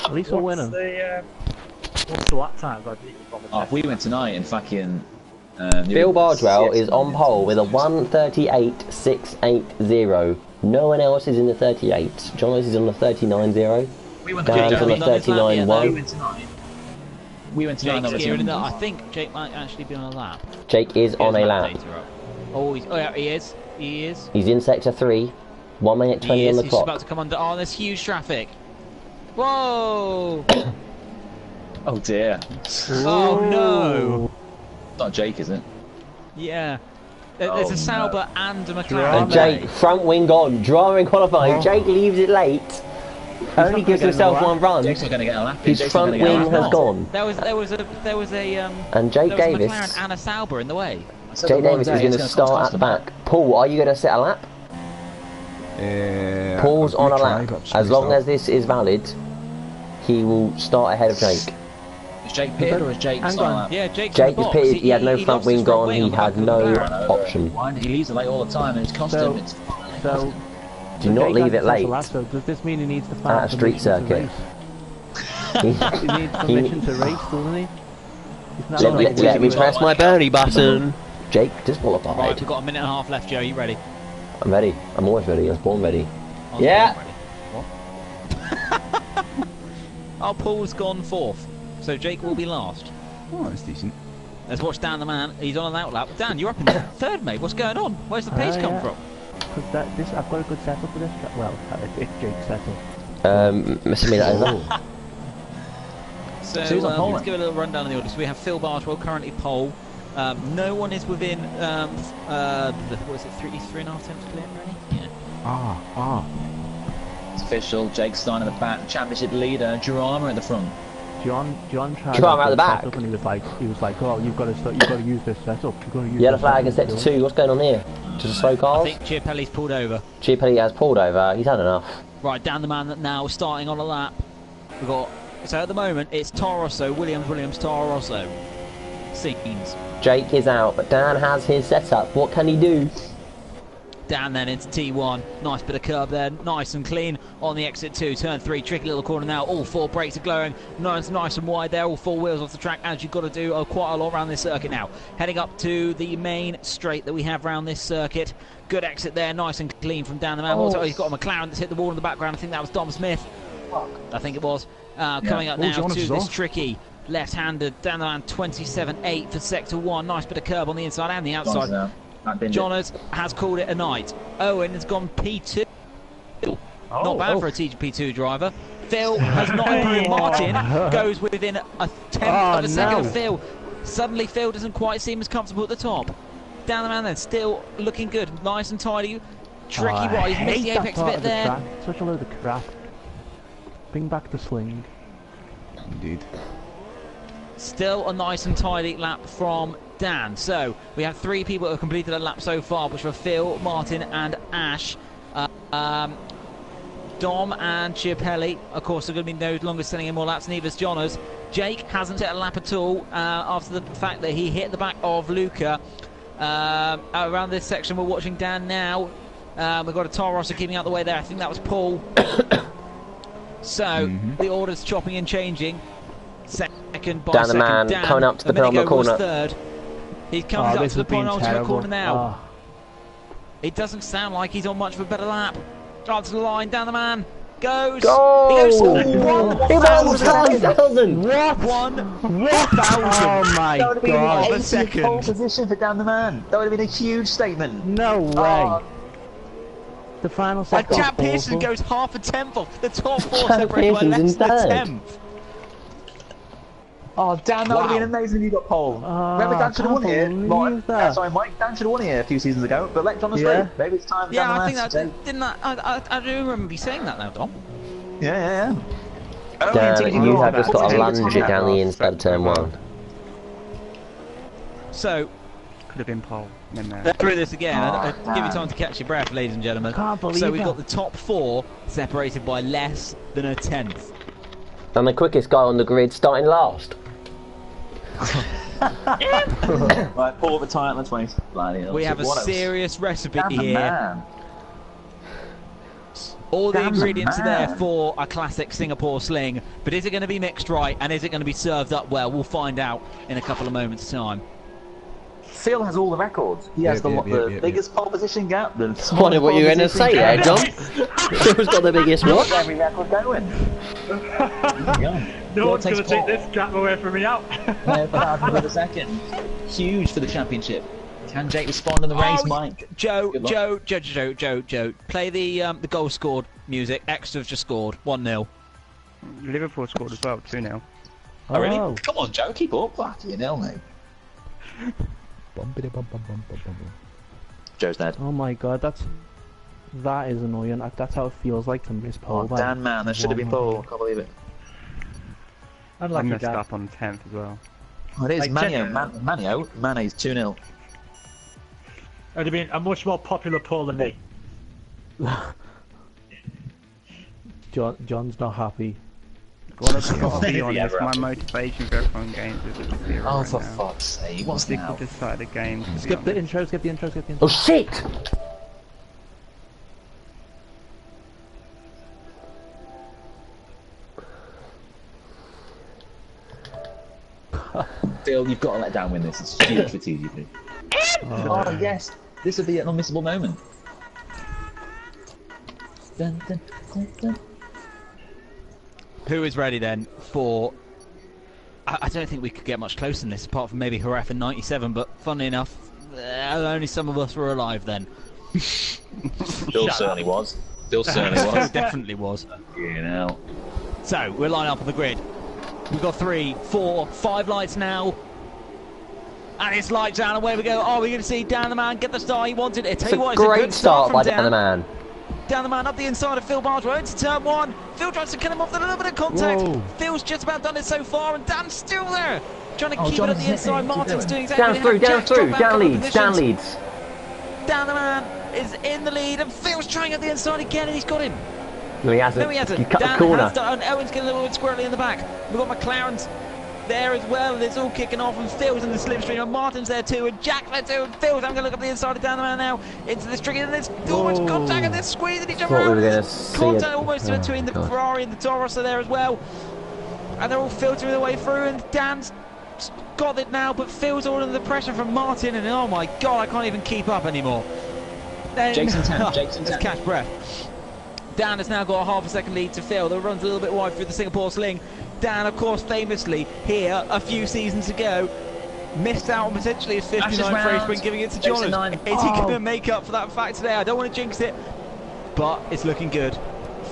At least we're winning. What's the lap time? If we went tonight and fucking... Bill Bardwell is on pole with a 1:38.680. No one else is in the 38. John Lewis is on the 39.0. We went Dan's on the Jake, 39.1. We went tonight. Jake's here in I think Jake might actually be on a lap. Jake is on a lap. Oh, yeah, he is. He is. He's in sector 3. 1 minute 20 He on is. the He's clock. about to come under. Oh, there's huge traffic. Whoa! Oh dear. Oh no! Not Jake, is it? Yeah. There's a Sauber and a McLaren. And Jake, front wing on, drama in qualifying. Jake leaves it late. Only gives himself one run. Jake's not going to get a lap. His front wing has gone. There was a And Jake there was a Davis. McLaren and a Sauber in the way. Jake Davis is going to start at the back. Paul, are you going to set a lap? Paul's on a lap. As long as this is valid, he will start ahead of Jake. Is Jake pitted or is Jake starting? Yeah, Jake's Jake in the is box. pitted, he had no front lost his wing on, he on the had back of no the McLaren. option. He leaves it late all the time and it's cost him. It's So, Do not leave it late So does this mean he needs to at a street circuit. He needs permission to race, doesn't he? Let me press my Bernie button. Jake disqualified. Right, we've got a minute and a half left, Joe. You ready? I'm ready. I'm always ready. I was born ready. I was Yeah. born ready. What? Oh, Paul's gone 4th, so Jake will be last. Oh, that's decent. Let's watch Dan the man. He's on an outlap. Dan, you're up in 3rd, mate. What's going on? Where's the pace come from? Because I've got a good setup for this. Well, it's Jake's setup. Mr. Me that over. So who's on pole let's then? give a little rundown of the order. So we have Phil Bartwell currently pole. No one is within what is it, 3.5 attempts clear, really? Yeah. It's official. Jake's starting at the back. Championship leader. Drama at the front. John tried Drama at the back. setup and he was like, oh, you've got to use this setup. You've got to use Yellow this flag in setup." sector 2. What's going on here? Just slow I cars? think Chiapelli's pulled over. Chiapelli has pulled over. He's had enough. Right, Dan the man now starting on a lap. We've got, so at the moment it's Toro Rosso, Williams, Toro Rosso. Scenes. Jake is out, but Dan has his setup. What can he do? Dan then into T1. Nice bit of curb there, nice and clean on the exit 2. Turn 3, tricky little corner now. All 4 brakes are glowing. Nice and wide there. All 4 wheels off the track, as you've got to do quite a lot around this circuit now. Heading up to the main straight that we have around this circuit. Good exit there, nice and clean from Dan the man. Oh, he's got a McLaren that's hit the wall in the background. I think that was Dom Smith. I think it was. Coming up now Jonas to is this off. tricky left-handed Dan the man 27.8 for sector 1. Nice bit of curb on the inside and the outside. John's Jonas has called it a night. Owen has gone P2. Not bad for a TGP2 driver. Phil has not improved. Martin goes within a tenth of a second of Phil. Suddenly Phil doesn't quite seem as comfortable at the top. Down the man then, still looking good, nice and tidy. Tricky wide, he's missed the apex a bit there. Such a load of crap. Bring back the sling. Indeed. Still a nice and tidy lap from Dan. So we have 3 people who have completed a lap so far, which were Phil, Martin and Ash. Dom and Chiapelli, of course, are going to be no longer sending in more laps, neither's Jonas. Jake hasn't hit a lap at all after the fact that he hit the back of Luca. Around this section, we're watching Dan now. We've got a Toro Rosso keeping out the way there. I think that was Paul. So the order's chopping and changing. Second by Dan second. the man Dan, coming up to the penultimate corner. Third. He's coming up to the penultimate corner now. It doesn't sound like he's on much of a better lap. Up to the line, down the man. Goes! Go! He goes 1,000! What? 1,000! Oh my god. Of a second. Pole position for Dan the man. That would have been a huge statement. No way. The final And second. Jack Pearson goes half a tenth off. The top 4 Jack separated by Pearson's less than a in tenth. Oh, Dan, that would have been amazing if you got pole. Remember, Dan should have won here. Sorry, Mike, Dan should have won here a few seasons ago, but let Jonas lead. Maybe it's time for Dan I the think that didn't I do remember you saying that now, Dom. Yeah. Dan, you have just got to lunge it down the inside of turn 1. So, Could have been pole. through this again, I'll give you time to catch your breath, ladies and gentlemen. Can't believe so we've that. got the top 4 separated by less than a tenth. And the quickest guy on the grid starting last. Right, Paul the title and 20. We have a serious recipe Dan the here. man. All the Dan the ingredients are there man. for a classic Singapore sling, but is it going to be mixed right and is it going to be served up well? We'll find out in a couple of moments' time. Phil has all the records. He has the biggest pole position gap. The I wonder what you're going to say there, John. Who's got the biggest one? Every record going. No one's going to take this gap away from me out. For the second. Huge for the championship. Can Jake respond in the race, Mike? Joe, play the goal scored music. Extra have just scored 1-0. Liverpool scored as well, 2-0. Oh, really? Come on, Joe, keep up. Fucking hell, mate. Joe's dead. Oh my god, that is annoying. That's how it feels like to miss pole. Oh, Dan, man, that should have been pole. I can't believe it. I Unlucky messed Jack. up on 10th as well. Oh, it is. Like, Mane's 2-0. It would have been a much more popular pole than me. John's not happy. Gotta be honest, my motivation for F1 games is at 0 Oh, right for now. fuck's sake, what's Stick now? with the side of games. Skip the intro, skip the intro. Oh shit! Phil, you've got to let Dan win this. It's huge for TGP. Oh, yes. This would be an unmissable moment. Dun, dun, dun, dun. Who is ready then for... I don't think we could get much closer than this, apart from maybe Haref in 97, but funnily enough, only some of us were alive then. Phil certainly was. Phil certainly was. Definitely was. You know. So, we're lining up on the grid. We've got 3, 4, 5 lights now. And it's lights down, away we go. Oh, we're going to see Dan the man get the start he wanted. It's a great start by Dan the man. Dan the man up the inside of Phil Bardwell into turn 1. Phil tries to kill him off with a little bit of contact. Whoa. Phil's just about done it so far, and Dan's still there. Trying to keep it at the inside. Martin's doing exactly Down through. Dan leads. Dan the man is in the lead, and Phil's trying at the inside again, and he's got him. No, he hasn't. No, he hasn't. He cut Dan the corner. has done, and Owen's getting a little bit squirrely in the back. We've got McLaren's there as well, and it's all kicking off, and Phil's in the slipstream, and Martin's there too, and Jack's there too, and Phil's having a look up the inside of Dan the man now, into the string, and there's almost contact, and they're squeezing each other Thought we around. were gonna There's see contact it. almost Oh, between the God. Ferrari and the Taurus are there as well, and they're all filtering their way through, and Dan's got it now, but Phil's all under the pressure from Martin, and oh my god, I can't even keep up anymore. Then, Jake's in 10th, Jake's in 10th. Let's catch breath. Dan has now got a half a second lead to Phil. The run's a little bit wide through the Singapore sling. Dan, of course, famously here a few seasons ago, missed out on potentially his 59th race sprint, giving it to Jonas. Is he going to make up for that fact today? I don't want to jinx it, but it's looking good.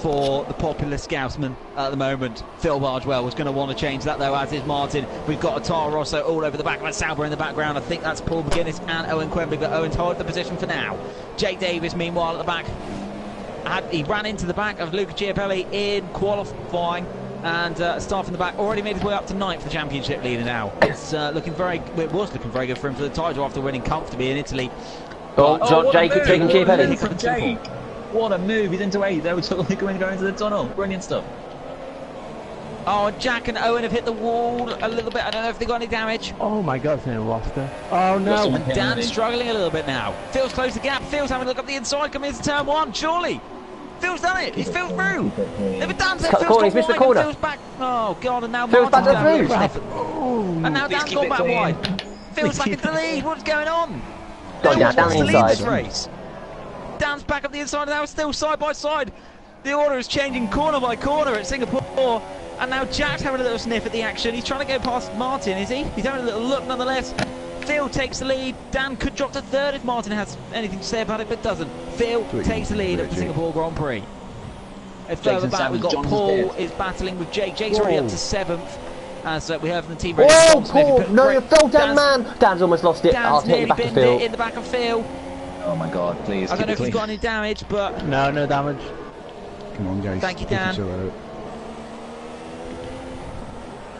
for the popular Scousman at the moment. Phil Bargewell was going to want to change that though, as is Martin. We've got a Tara Rosso all over the back, that's Sauber in the background. I think that's Paul McGuinness and Owen Quembley, but Owen's holding the position for now. Jake Davis, meanwhile, at the back. He ran into the back of Luca Chiapelli in qualifying, and staff in the back already made his way up to 9th for the championship leader now. It's looking very, it was looking very good for him for the title after winning comfortably in Italy. Jake taking Chiapelli. From Jake. What a move, he's into 8th. They were totally going into the tunnel. Brilliant stuff. Oh, Jack and Owen have hit the wall a little bit. I don't know if they got any damage. Oh my god, they lost it. Oh no. Dan's struggling a little bit now. Phil's closed the gap. Phil's having a look up the inside, coming into turn 1, surely. Phil's done it. He's Phil through. If Dan's there, Phil's gone missed the wide, corner. Phil's back. Oh god, and now Phil's Martin's back going to through. And now Dan's gone back wide. Phil's back into the lead. What's going on? Got No one down wants to the lead this inside. race. Dan's back up the inside, and now it's still side by side. The order is changing corner by corner at Singapore, and now Jack's having a little sniff at the action. He's trying to go past Martin, is he? He's having a little look nonetheless. Phil takes the lead. Dan could drop to 3rd if Martin has anything to say about it, but doesn't. Phil takes the lead at the Singapore Grand Prix. And further back, we've got Paul is battling with Jake. Jake's already up to 7th. As we heard from the team. Oh, Paul! No, you fell down, man! Dan's almost lost it. I'll Dan's take nearly it back to binned Phil. it in the back of Phil. Oh my god, please. I don't know if he's got any damage, but No damage. Come on, guys. Thank you, Take Dan. each other out.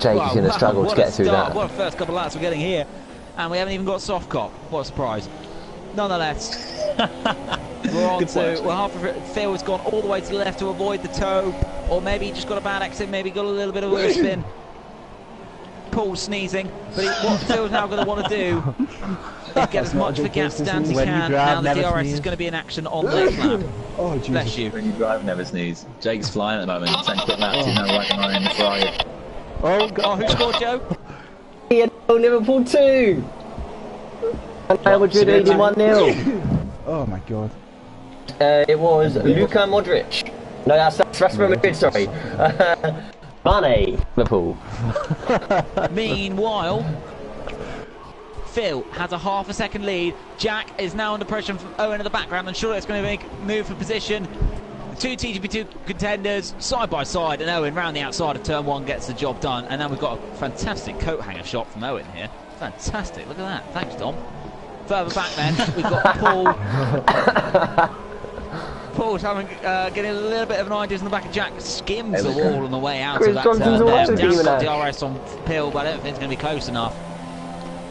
Jake is going to struggle to get through that. What a first couple of laps we're getting here. And we haven't even got soft cop. What a surprise. Nonetheless, we're on to, well, half of it. Phil has gone all the way to the left to avoid the toe, or maybe he just got a bad accident, maybe got a little bit of a spin. Paul's sneezing, but what Phil's now going to want to do is get as much of the gas down as he can. Now the DRS is going to be in action on the next lap. Oh, Jesus. Bless you. When you drive, never sneeze. Jake's flying at the moment. 10 quick laps, he's now wagging on in the Ferrari. Oh, God, who scored, Joe? Liverpool 2! And Real Madrid leading 1-0. Oh, my God. It was Luka Modric. No, that's Real Madrid, sorry. Mane, Liverpool. Meanwhile, Phil has a half a second lead. Jack is now under pressure from Owen in the background, and surely it's going to make a move for position. The two TGP2 contenders side by side, and Owen round the outside of turn 1 gets the job done. And now we've got a fantastic coat hanger shot from Owen here. Fantastic, look at that. Thanks, Dom. Further back then, we've got Paul. Paul's having, getting a little bit of an idea in the back of Jack. Skims the wall on the way out of that turn there. Dan's got DRS on Pill, but I don't think it's going to be close enough.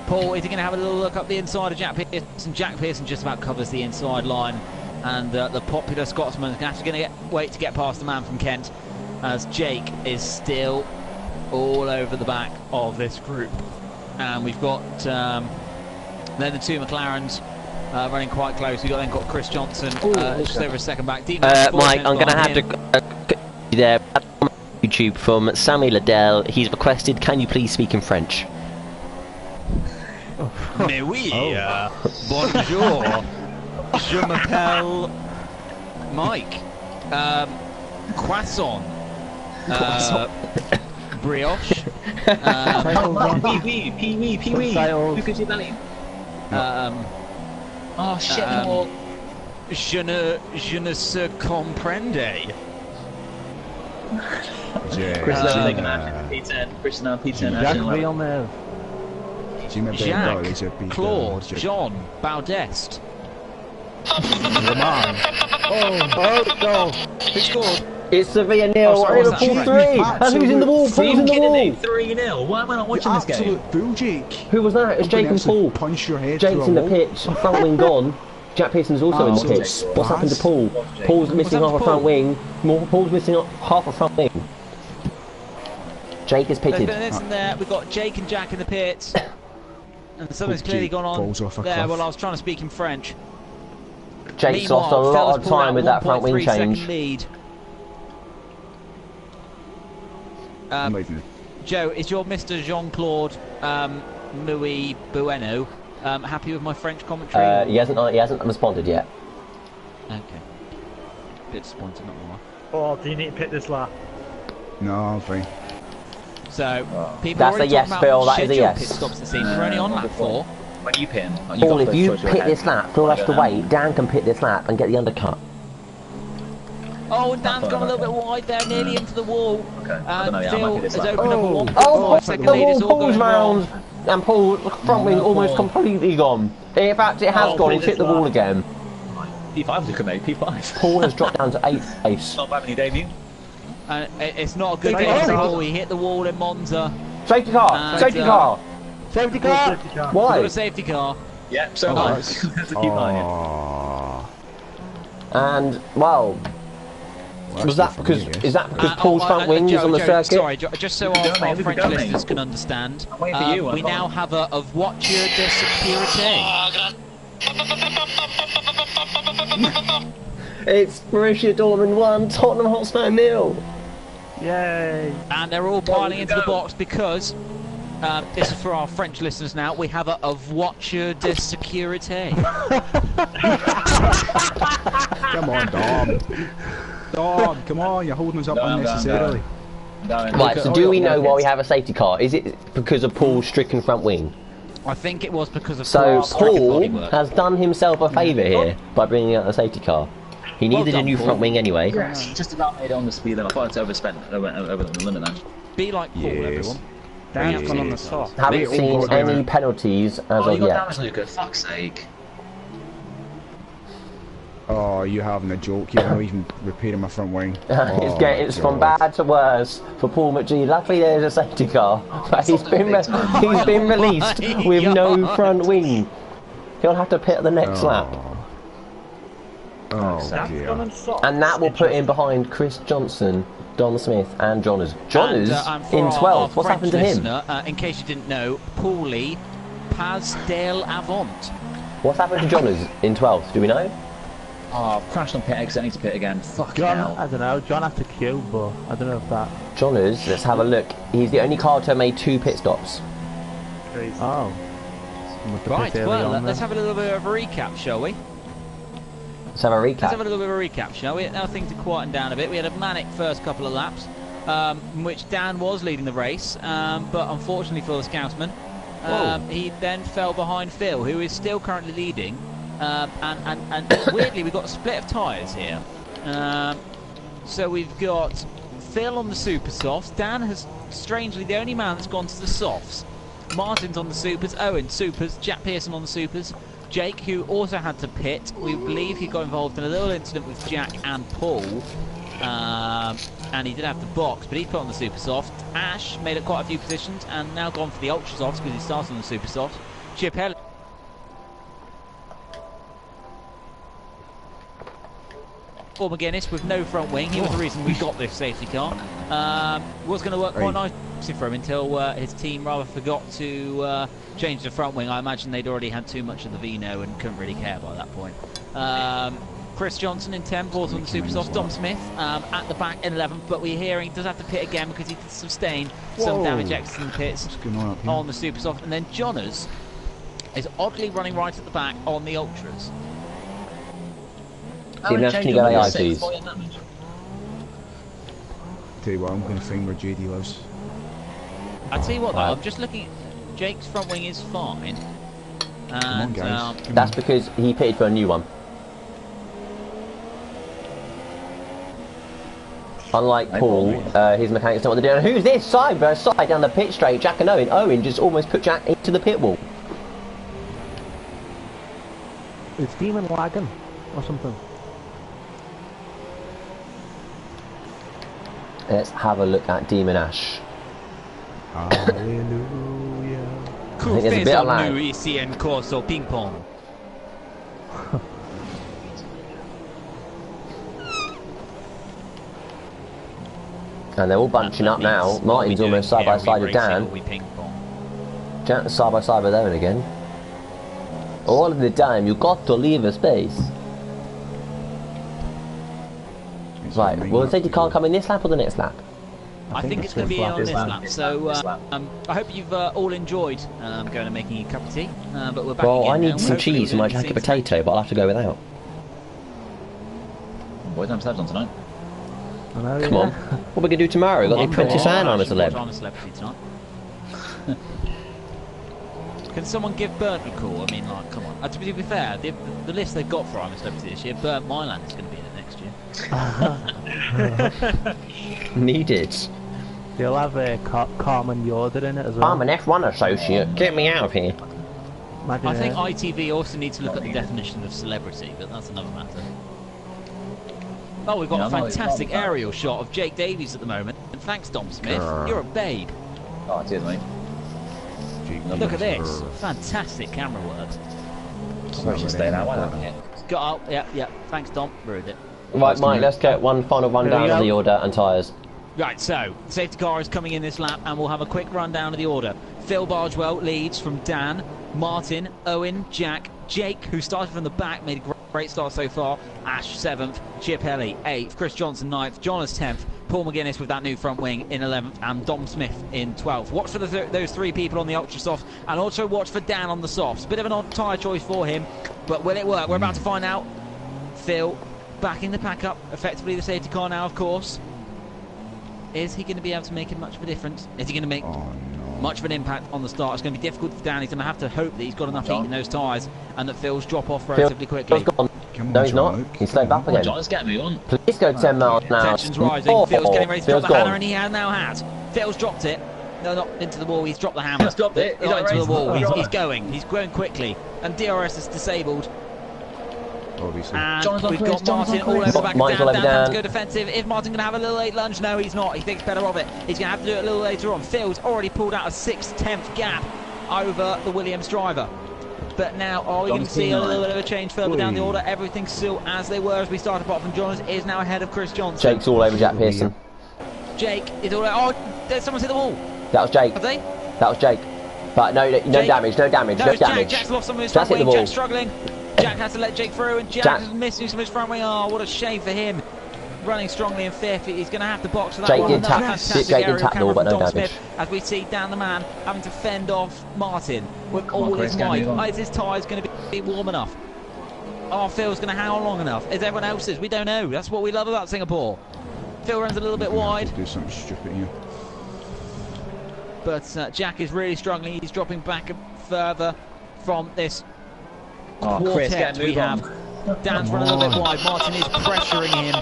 Paul, is he going to have a little look up the inside of Jack Pearson? Jack Pearson just about covers the inside line, and the popular Scotsman is going to wait to get past the man from Kent, as Jake is still all over the back of this group. And we've got then the two McLarens running quite close. We've then got Chris Johnson just over a second back. Mike, I'm going to have to there on YouTube from Sammy Liddell. He's requested, can you please speak in French? Mais oui, bonjour. Je m'appelle Mike. Croissant. Brioche. Pee-wee. Luca Chiapelli. Oh shit, no. Je ne sais comprendre. Chris now P10. Jack real nerve. Jack, Claude, John, Baudest. Oh no. Who scored? It's Sevilla 0, Liverpool 3. That's who's in the wall. Paul's in the wall. 3-0. Why am I not watching this game? Absolute fool, Jake. Who was that? It's Jake and Paul. Punch your head Jake's in the pitch, front wing gone. Jack Pearson's also in the pitch. What's happened to Paul? Paul's missing half a front wing. Paul's missing half a front wing. Jake is pitted. We've got Jake and Jack in the pits. And something's clearly gone on there while I was trying to speak in French. Jake's lost a lot of time with that front wing change. Lead. Joe, is your Mr. Jean-Claude Louis Bueno happy with my French commentary? He hasn't responded yet. Okay. Bit disappointed, not gonna lie. Oh, do you need to pit this lap? No, I'm fine. So, people That's already a yes, talking Phil, about that is a scheduled yes. pit stops it seems. We're only on lap 4. When you pin, Paul, if you pit this lap, Phil has to wait. Dan can pit this lap and get the undercut. Oh, Dan's gone a little bit wide there, nearly into the wall. Okay. I don't know, yeah, I might Phil be this has lap. opened up a Oh, 1.5 second lead. It's all Paul's going wrong. round, and Paul, front wing almost completely gone. In fact, it has gone. He's hit the wall again. P5's a good mate, P5. Paul has dropped down to 8th place. Not bad when you debut. And it's not a good game for Paul. He hit the wall in Monza. Safety car! And, Safety car! Safety car! Got Why? a safety car. Yep, so nice. That's a keep eye. And, well, was that because, is that because Paul's front wing is Joe, on the circuit? Sorry, just so our French go, mate. listeners can understand, I'm waiting for you, we now have a voiture de sécurité. It's Borussia Dortmund 1, Tottenham Hotspur 0. Yay! And they're all piling into the box because, this is for our French listeners now, we have a voiture de sécurité. Come on, Dom. Dom, come on, you're holding us up unnecessarily. Right, so do we know why we have a safety car? Is it because of Paul's stricken front wing? I think it was because of So Paul's stricken Paul bodywork. has done himself a favour here by bringing out the safety car. He Well needed a done, new Paul. front wing anyway. Yes, just about made it on the speed limit. I thought it's overspent over the limit then. Be like Paul, Yes. everyone. Dan's gone on the soft. Haven't seen any penalties as Oh, you of got yet. damage, Luca. Fuck's sake. Oh, you're having a joke. You're not even repairing my front wing. It's from bad to worse for Paul McGee. Luckily there's a safety car, but he's been released with no front wing. He'll have to pit at the next lap. Oh, Dan's dear. gone and soft. And that will put him behind Chris Johnson, Don Smith and Johners. Johners And for in our 12th. What's French happened to him? listener, in case you didn't know, Paulie Pas del Avant. What's happened to Johners in 12th? Do we know? Oh, I've crashed on pit exit. I need to pit again. Fucking John, hell. I don't know, John had to queue, but I don't know if that... Johners, let's have a look. He's the only car to have made 2 pit stops. Crazy. Oh. Must have Right, pit early well, on let's then. have a little bit of a recap, shall we? Let's have a Let's have a recap. little bit of a recap, shall we? Now things are quieting down a bit. We had a manic first couple of laps, in which Dan was leading the race, but unfortunately for the Scousman, he then fell behind Phil, who is still currently leading. And weirdly, we've got a split of tyres here. So we've got Phil on the super softs. Dan has, strangely, the only man that's gone to the softs. Martin's on the supers. Owen supers. Jack Pearson on the supers. Jake, who also had to pit. We believe he got involved in a little incident with Jack and Paul. And he did have the box, but he put on the super soft. Ash made it quite a few positions and now gone for the ultra softs because he started on the super soft. Chip Hell. Paul McGuinness with no front wing. He was the reason we got this safety car. Was going to work quite nicely for him until his team rather forgot to change the front wing. I imagine they'd already had too much of the Vino and couldn't really care by that point. Chris Johnson in 10th, also on the super soft. Dom Smith at the back in 11th, but we're hearing he does have to pit again because he did sustain some damage exits in the pits on the super soft. And then Johners is oddly running right at the back on the ultras. Steve Nash, can you go AI, please? Tell you what, I'm going to find where JD lives. I tell you what, though, Right. I'm just looking. Jake's front wing is fine. Come on, And guys. Come That's on. because he pitted for a new one. Unlike Paul, his mechanics don't want to do it. Who's this? Side by side down the pit straight, Jack and Owen. Owen just almost put Jack into the pit wall. It's Demon lagging or something. Let's have a look at Demon Ash. Hallelujah. I think there's a bit of lag. ici en corso ping pong. And they're all bunching up now. Martin's almost side by side with Dan. Jack's side by side with Owen again. All of the time, you got to leave a space. Right, will the safety car come in this lap or the next lap? I think it's going to be on this lap. So I hope you've all enjoyed going and making a cup of tea. But we're back Well, again I now. need some Hopefully cheese and my we'll do jacket things potato, but I'll have to go without. Boys, I'm on tonight. I know, Come on. What are we going to do tomorrow? We've got the Apprentice Anne on a celeb. I'm a celebrity tonight. Can someone give Burnt a call? I mean, like, come on. To be fair, the list they've got for I'm a Celebrity this year, Burnt Myland is going to be in it next year. Needed. They'll have Carmen Yoder in it as well. I'm an F1 associate. Get me out of here. Imagine I think it. ITV also need to look at the definition of celebrity, but that's another matter. Oh, we've got a fantastic aerial shot of Jake Davies at the moment. And thanks, Dom Smith. You're a babe. Oh, cheers, mate. Look at this. Fantastic camera work. I should stay that one out here. Got up. Yeah. Thanks, Dom. Ruined it. Right, Mike, let's get one final rundown of the order and tyres. Right, so, safety car is coming in this lap, and we'll have a quick rundown of the order. Phil Bargewell leads from Dan, Martin, Owen, Jack, Jake, who started from the back, made a great start so far, Ash 7th, Chip Ellie 8th, Chris Johnson 9th, Jonas 10th, Paul McGuinness with that new front wing in 11th, and Dom Smith in 12th. Watch for those three people on the ultra softs, and also watch for Dan on the softs. Bit of an odd tyre choice for him, but will it work? We're about to find out. Phil backing the pack up, effectively the safety car now, of course. Is he going to be able to make much of a difference? Is he going to make much of an impact on the start? It's going to be difficult for Dan. He's going to have to hope that he's got enough heat in those tyres and that Phil's drop off relatively quickly. Phil's gone. No, he's not. He's slowed back again. John, let's get me on. Please go 10 miles an hour. Tension's rising. Phil's getting ready to drop the hammer, and he now has. Phil's dropped it. No, not into the wall. He's dropped the hammer. He's dropped it. Not into the wall. He's going. He's going quickly. And DRS is disabled. Obviously. And we've got Martin all over the back of Dan. Dan has to go defensive. Is Martin going to have a little late lunge? No, he's not. He thinks better of it. He's going to have to do it a little later on. Phil's already pulled out a 6/10 gap over the Williams driver. But now, are we going to see a little bit of a change further down the order? Everything's still as they were as we started, apart from Jonas is now ahead of Chris Johnson. Jake's all over Jack Pearson. Jake is all over. Oh, there's someone's hit the wall. That was Jake. Have they? That was Jake. But no damage, no damage. Jack's lost some of his front wing. Jack's struggling. Jack has to let Jake through, and Jack is missing some of his front wing. Oh, what a shame for him. Running strongly in fifth, he's going to have to box for that one. Jake did tap the wall, but no damage. Smith, as we see Dan the man having to fend off Martin with all his might. Is his tyres going to be warm enough? Are Phil's going to hang on long enough? Is everyone else's? We don't know. That's what we love about Singapore. Phil runs a little bit wide. Do something stupid here. But Jack is really struggling. He's dropping back further from this quartet we have. Dan's running a little bit wide. Martin is pressuring him.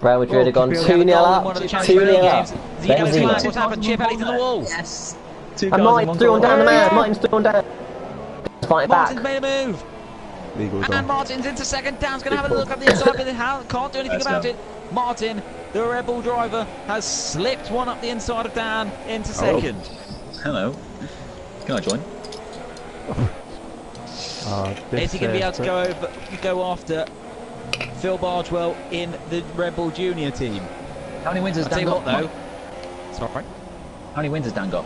Real Madrid have gone 2-0 up. 2-0 up. What's happened? Chip Ellie's in the wall. Yes. And Martin's through on down the man. Martin's through on down. Fight it back. Martin's made a move. And Martin's into second. Dan's going to have a look at the inside, but can't do anything about it. Martin, the Red Bull driver, has slipped one up the inside of Dan into second. Hello. Can I join? Is he going to be able to go after Phil Bargewell in the Red Bull Junior team? How many wins has Dan got, though? Sorry? How many wins has Dan got?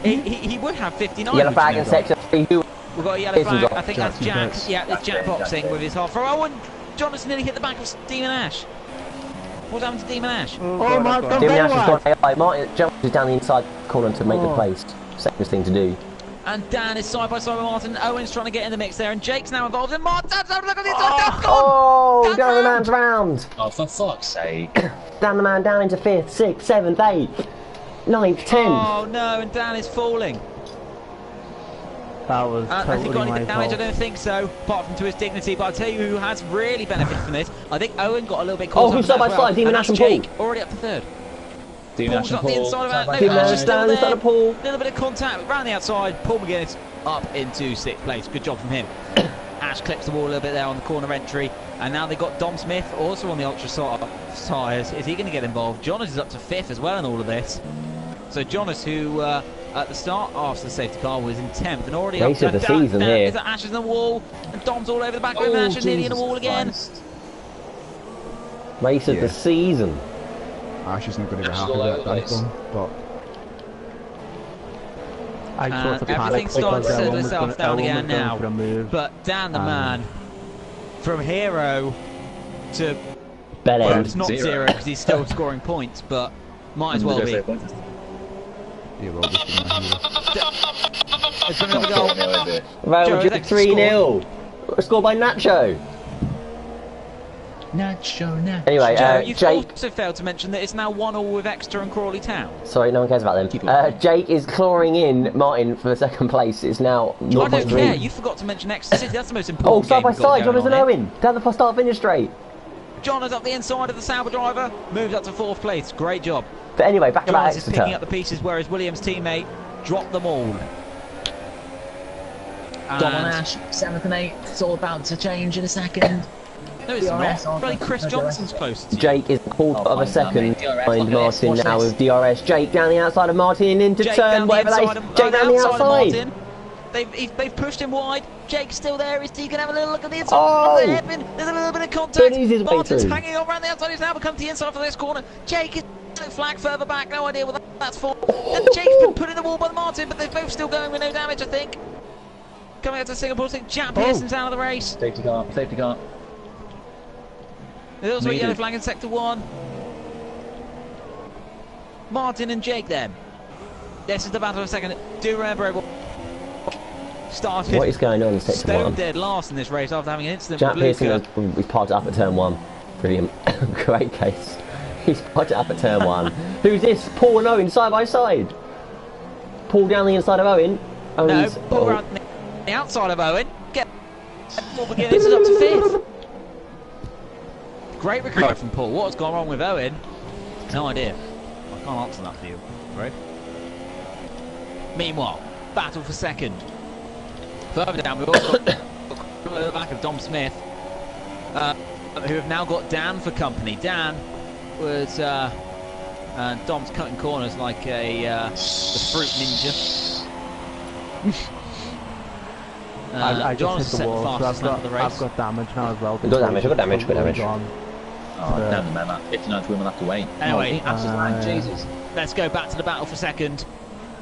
He would have 59. Yellow flag in section 3. We've got a yellow flag. I think that's Jack. Yeah, it's Jack boxing with his half throw. Oh, and Jonas nearly hit the back of Demon Ash. What's happened to Demon Ash? Oh my God! Demon Ash has got AI. Martin jumps down the inside corner to make the place. Safest thing to do. And Dan is side by side with Martin. Owen's trying to get in the mix there, and Jake's now involved. And Martin, look at the inside. Dan's gone. Oh, down the man's round. Oh, for fuck's sake! Down the man down into 5th, 6th, 7th, 8th, 9th, 10th. Oh no, and Dan is falling. That was totally has he got any damage? fault. I don't think so, apart from to his dignity. But I'll tell you who has really benefited from this. I think Owen got a little bit caught up. Side by side, Demon Ash and Paul. Already up to third. Paul's up the inside of that. Demon Ash down inside of Paul. A little bit of contact round the outside. Paul McGuinness up into 6th place. Good job from him. Ash clips the wall a little bit there on the corner entry. And now they've got Dom Smith also on the ultra tyres. Is he going to get involved? Jonas is up to 5th as well in all of this. So Jonas, who at the start after the safety car was in 10th and already race of the season here. Is that Ash is in the wall and Dom's all over the back of him. Ash is nearly in the wall again. Race of the season. Ash is not going to be happy with that done, but everything starts to settle itself down again now. But Dan the man, from hero to well, it's not zero because he's still scoring points, but might as well be. Yeah, well, just it's another goal. Real Madrid 3-0. Scored by Nacho. Anyway, Joe, you've Jake. also failed to mention that it's now 1-1 with Exeter and Crawley Town. Sorry, no one cares about them. Jake is clawing in Martin for the second place. It's now 0.3. I don't care. You forgot to mention Exeter City. That's the most important. Oh, side by game we've got side, John going and on Owen. Down the start finish straight. John is up the inside of the Sauber driver, moves up to 4th place. Great job. But anyway, back about John is Exeter. picking up the pieces, whereas Williams' teammate dropped them all. Dom and Ash, 7th and 8th. It's all about to change in a second. No, it's not. Bloody Chris Johnson's close to you. Jake is a quarter of a second behind Martin now with DRS. Jake down the outside of Martin into turn, whatever that is. Jake down the outside. They've pushed him wide. Jake's still there. Is he going to have a little look at the inside? Oh! Of the hairpin? There's a little bit of contact. Martin's through. hanging on around the outside. He's now come to the inside for this corner. Jake is flag further back. No idea what that's for. And Jake's been put in the wall by Martin, but they're both still going with no damage, I think. Coming out to Singapore, I think Jack Pearson's out of the race. Safety car, safety car. There's also a yellow flag in Sector 1. Martin and Jake then. This is the battle of second. Do remember everyone started. What is going on in Sector 1? Stone dead last in this race after having an incident Jack with Pearson has parked it up at turn 1. Brilliant. Great case. He's parked it up at turn 1. Who's this? Paul and Owen side by side. Paul down the inside of Owen. No, Paul around the outside of Owen. Get Paul McGinn. This is up to 5th. Great recovery from Paul. What's gone wrong with Owen? No idea. I can't answer that for you, right? Meanwhile, battle for second. Further down, we've also got at the back of Dom Smith, who have now got Dan for company. Dan was Dom's cutting corners like a the fruit ninja. I John just hit the wall, so I've got damage now as well. Good damage, good damage, good damage. Oh, damn, man, that 59th win will have to wait. Anyway, Jesus. Let's go back to the battle for second.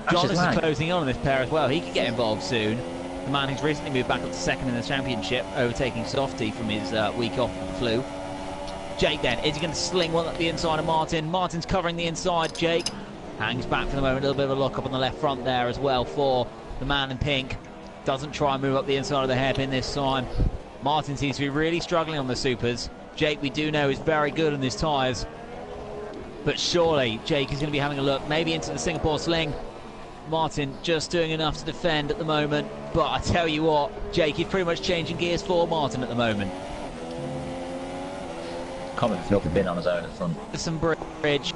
John is closing on this pair as well. He could get involved soon. The man who's recently moved back up to second in the championship, overtaking Softy from his week off of the flu. Jake then, is he going to sling one at the inside of Martin? Martin's covering the inside. Jake hangs back for the moment. A little bit of a lock up on the left front there as well for the man in pink. Doesn't try and move up the inside of the hairpin this time. Martin seems to be really struggling on the supers. Jake, we do know, is very good on his tyres. But surely Jake is going to be having a look, maybe into the Singapore sling. Martin just doing enough to defend at the moment. But I tell you what, Jake is pretty much changing gears for Martin at the moment. Common's not been on his own in front. Some bridge,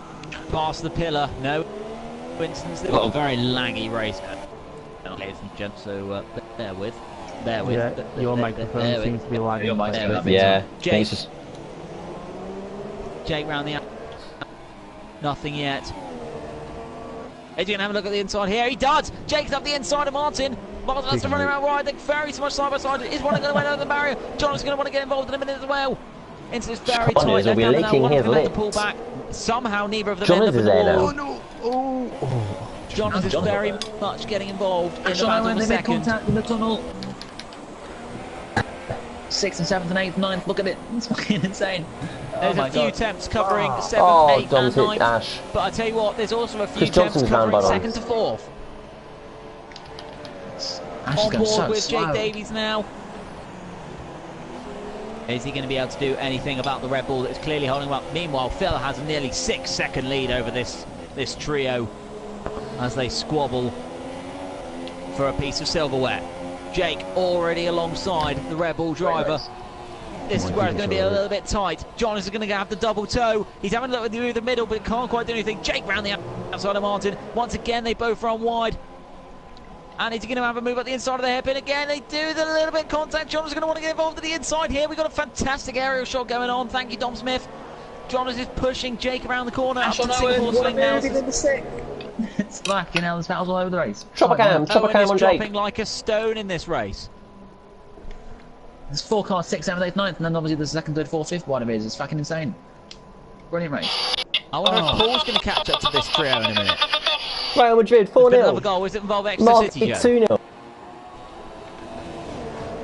past the pillar. No, Winston's got a very laggy race, ladies and gents. So bear with. Yeah, your microphone seems to be lagging. Yeah, Jake. Jake round the. Nothing yet. Is he going to have a look at the inside here? He does! Jake's up the inside of Martin. Martin has to run around wide. They're very much side by side. Is one going to win over the barrier? John is going to want to get involved in a minute as well. Into this very tight left hand now. One is going to have to pull back. Somehow neither of them end up in the wall. Oh no! Oh. John is very much getting involved in the battle for second. Contact in the tunnel. 6th and 7th and 8th, 9th. Look at it. It's fucking insane. There's a few attempts covering 7th, 8th and 9th. Ash. But I tell you what, there's also a few attempts covering 2nd to 4th. On board with Jake Davies now. Is he going to be able to do anything about the Red Bull that is clearly holding him up? Meanwhile, Phil has a nearly 6-second lead over this trio as they squabble for a piece of silverware. Jake already alongside the Red Bull driver. This is where it's going to be a little bit tight. John is going to have the double toe. He's having a look through the middle, but can't quite do anything. Jake round the outside of Martin. Once again, they both run wide. And is he going to have a move at the inside of the hairpin again? They do the little bit of contact. John is going to want to get involved at the inside here. We've got a fantastic aerial shot going on. Thank you, Dom Smith. John is just pushing Jake around the corner. Up to the Singapore sling now. It's fucking hell, there's battles all over the race. Chopper cam on Jake. Dropping like a stone in this race. There's 4 cars, 6th, 7th, 8th, 9th, and then obviously the 2nd, 3rd, 4th, 5th one of it is fucking insane. Brilliant race. I wonder if Paul's going to catch up to this trio in a minute. Real Madrid, 4-0. Another goal. Does it involve Exeter City, Joe? 2-0.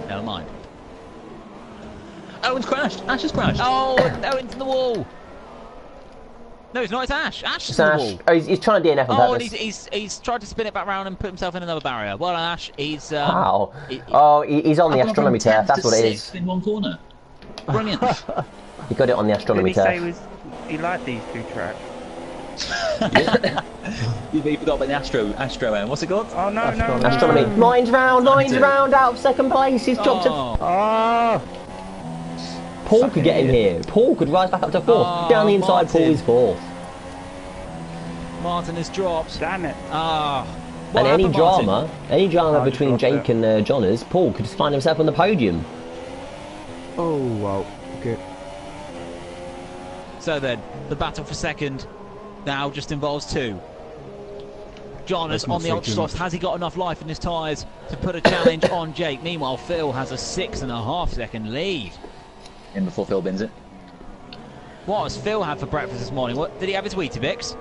Never mind. Owen's crashed. Ash has crashed. Oh, Owen's in the wall. No, it's not. It's Ash. Ash is in the wall. Oh, he's trying to DNF on purpose. And he's tried to spin it back round and put himself in another barrier. Well, Ash, he's... wow. He's on the astronomy turf. That's what it is. In one corner. Brilliant. He got it on the Didn't astronomy he say turf. he liked these two tracks? You forgot about the Astro, what's it called? Oh no, no, Astronomy. no! Lines round, out of second place. He's dropped to. Oh! Paul could get in here. Paul could rise back up to fourth. Down the inside, Martin. Paul is fourth. Martin has dropped. Damn it! And any drama I between just lost Jake and Johners, Paul could find himself on the podium. Oh, wow. Okay. So then, the battle for second now just involves two. Jonas on the Ultra Softs. Has he got enough life in his tyres to put a challenge on Jake? Meanwhile, Phil has a 6.5 second lead. In before Phil bins it. What has Phil had for breakfast this morning? What did he have his Weetabix?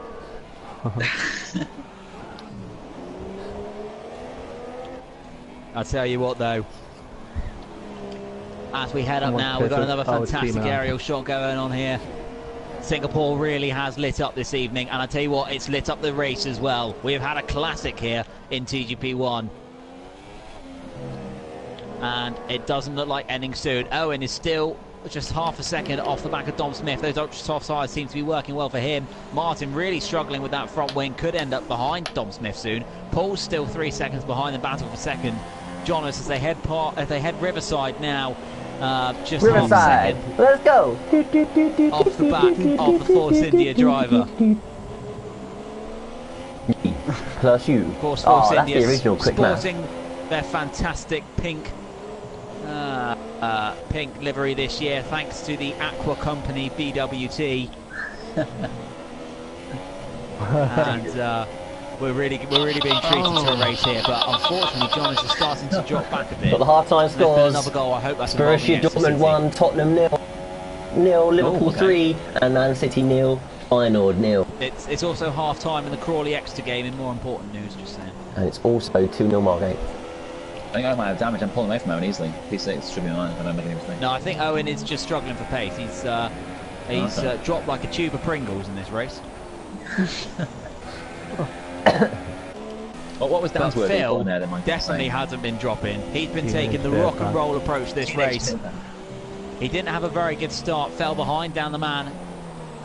I'll tell you what though. As we head up now, we've got another fantastic aerial shot going on here. Singapore really has lit up this evening, and I tell you what, it's lit up the race as well. We have had a classic here in TGP1. And it doesn't look like ending soon. Owen is still just half a second off the back of Dom Smith. Those ultra soft tires seem to be working well for him. Martin really struggling with that front wing, could end up behind Dom Smith soon. Paul's still 3 seconds behind the battle for second. Jonas as they head Riverside now. Just Riverside, half a second let's go. off the back of the Force India driver. Plus you. Of course, Oh, Force that's India the original quick match. sporting their fantastic pink livery this year, thanks to the Aqua Company BWT. And we're really being treated to a race here, but unfortunately Jonas is starting to drop back a bit. Got the half-time scores. Another goal. I hope that's Borussia Dortmund 1, Tottenham 0, Liverpool 3, and Man City 0, Feyenoord 0. It's also half time in the Crawley Exeter game. In more important news, just saying. And it's also 2-0 Margate. I think I might have damage. I'm pulling away from Owen easily. P6 should be mine if I don't make any mistake. No, I think Owen is just struggling for pace. He's dropped like a tube of Pringles in this race. What was Dan's word? Phil definitely hasn't been dropping. He's been taking the rock and roll approach this race. He didn't have a very good start, fell behind down the man,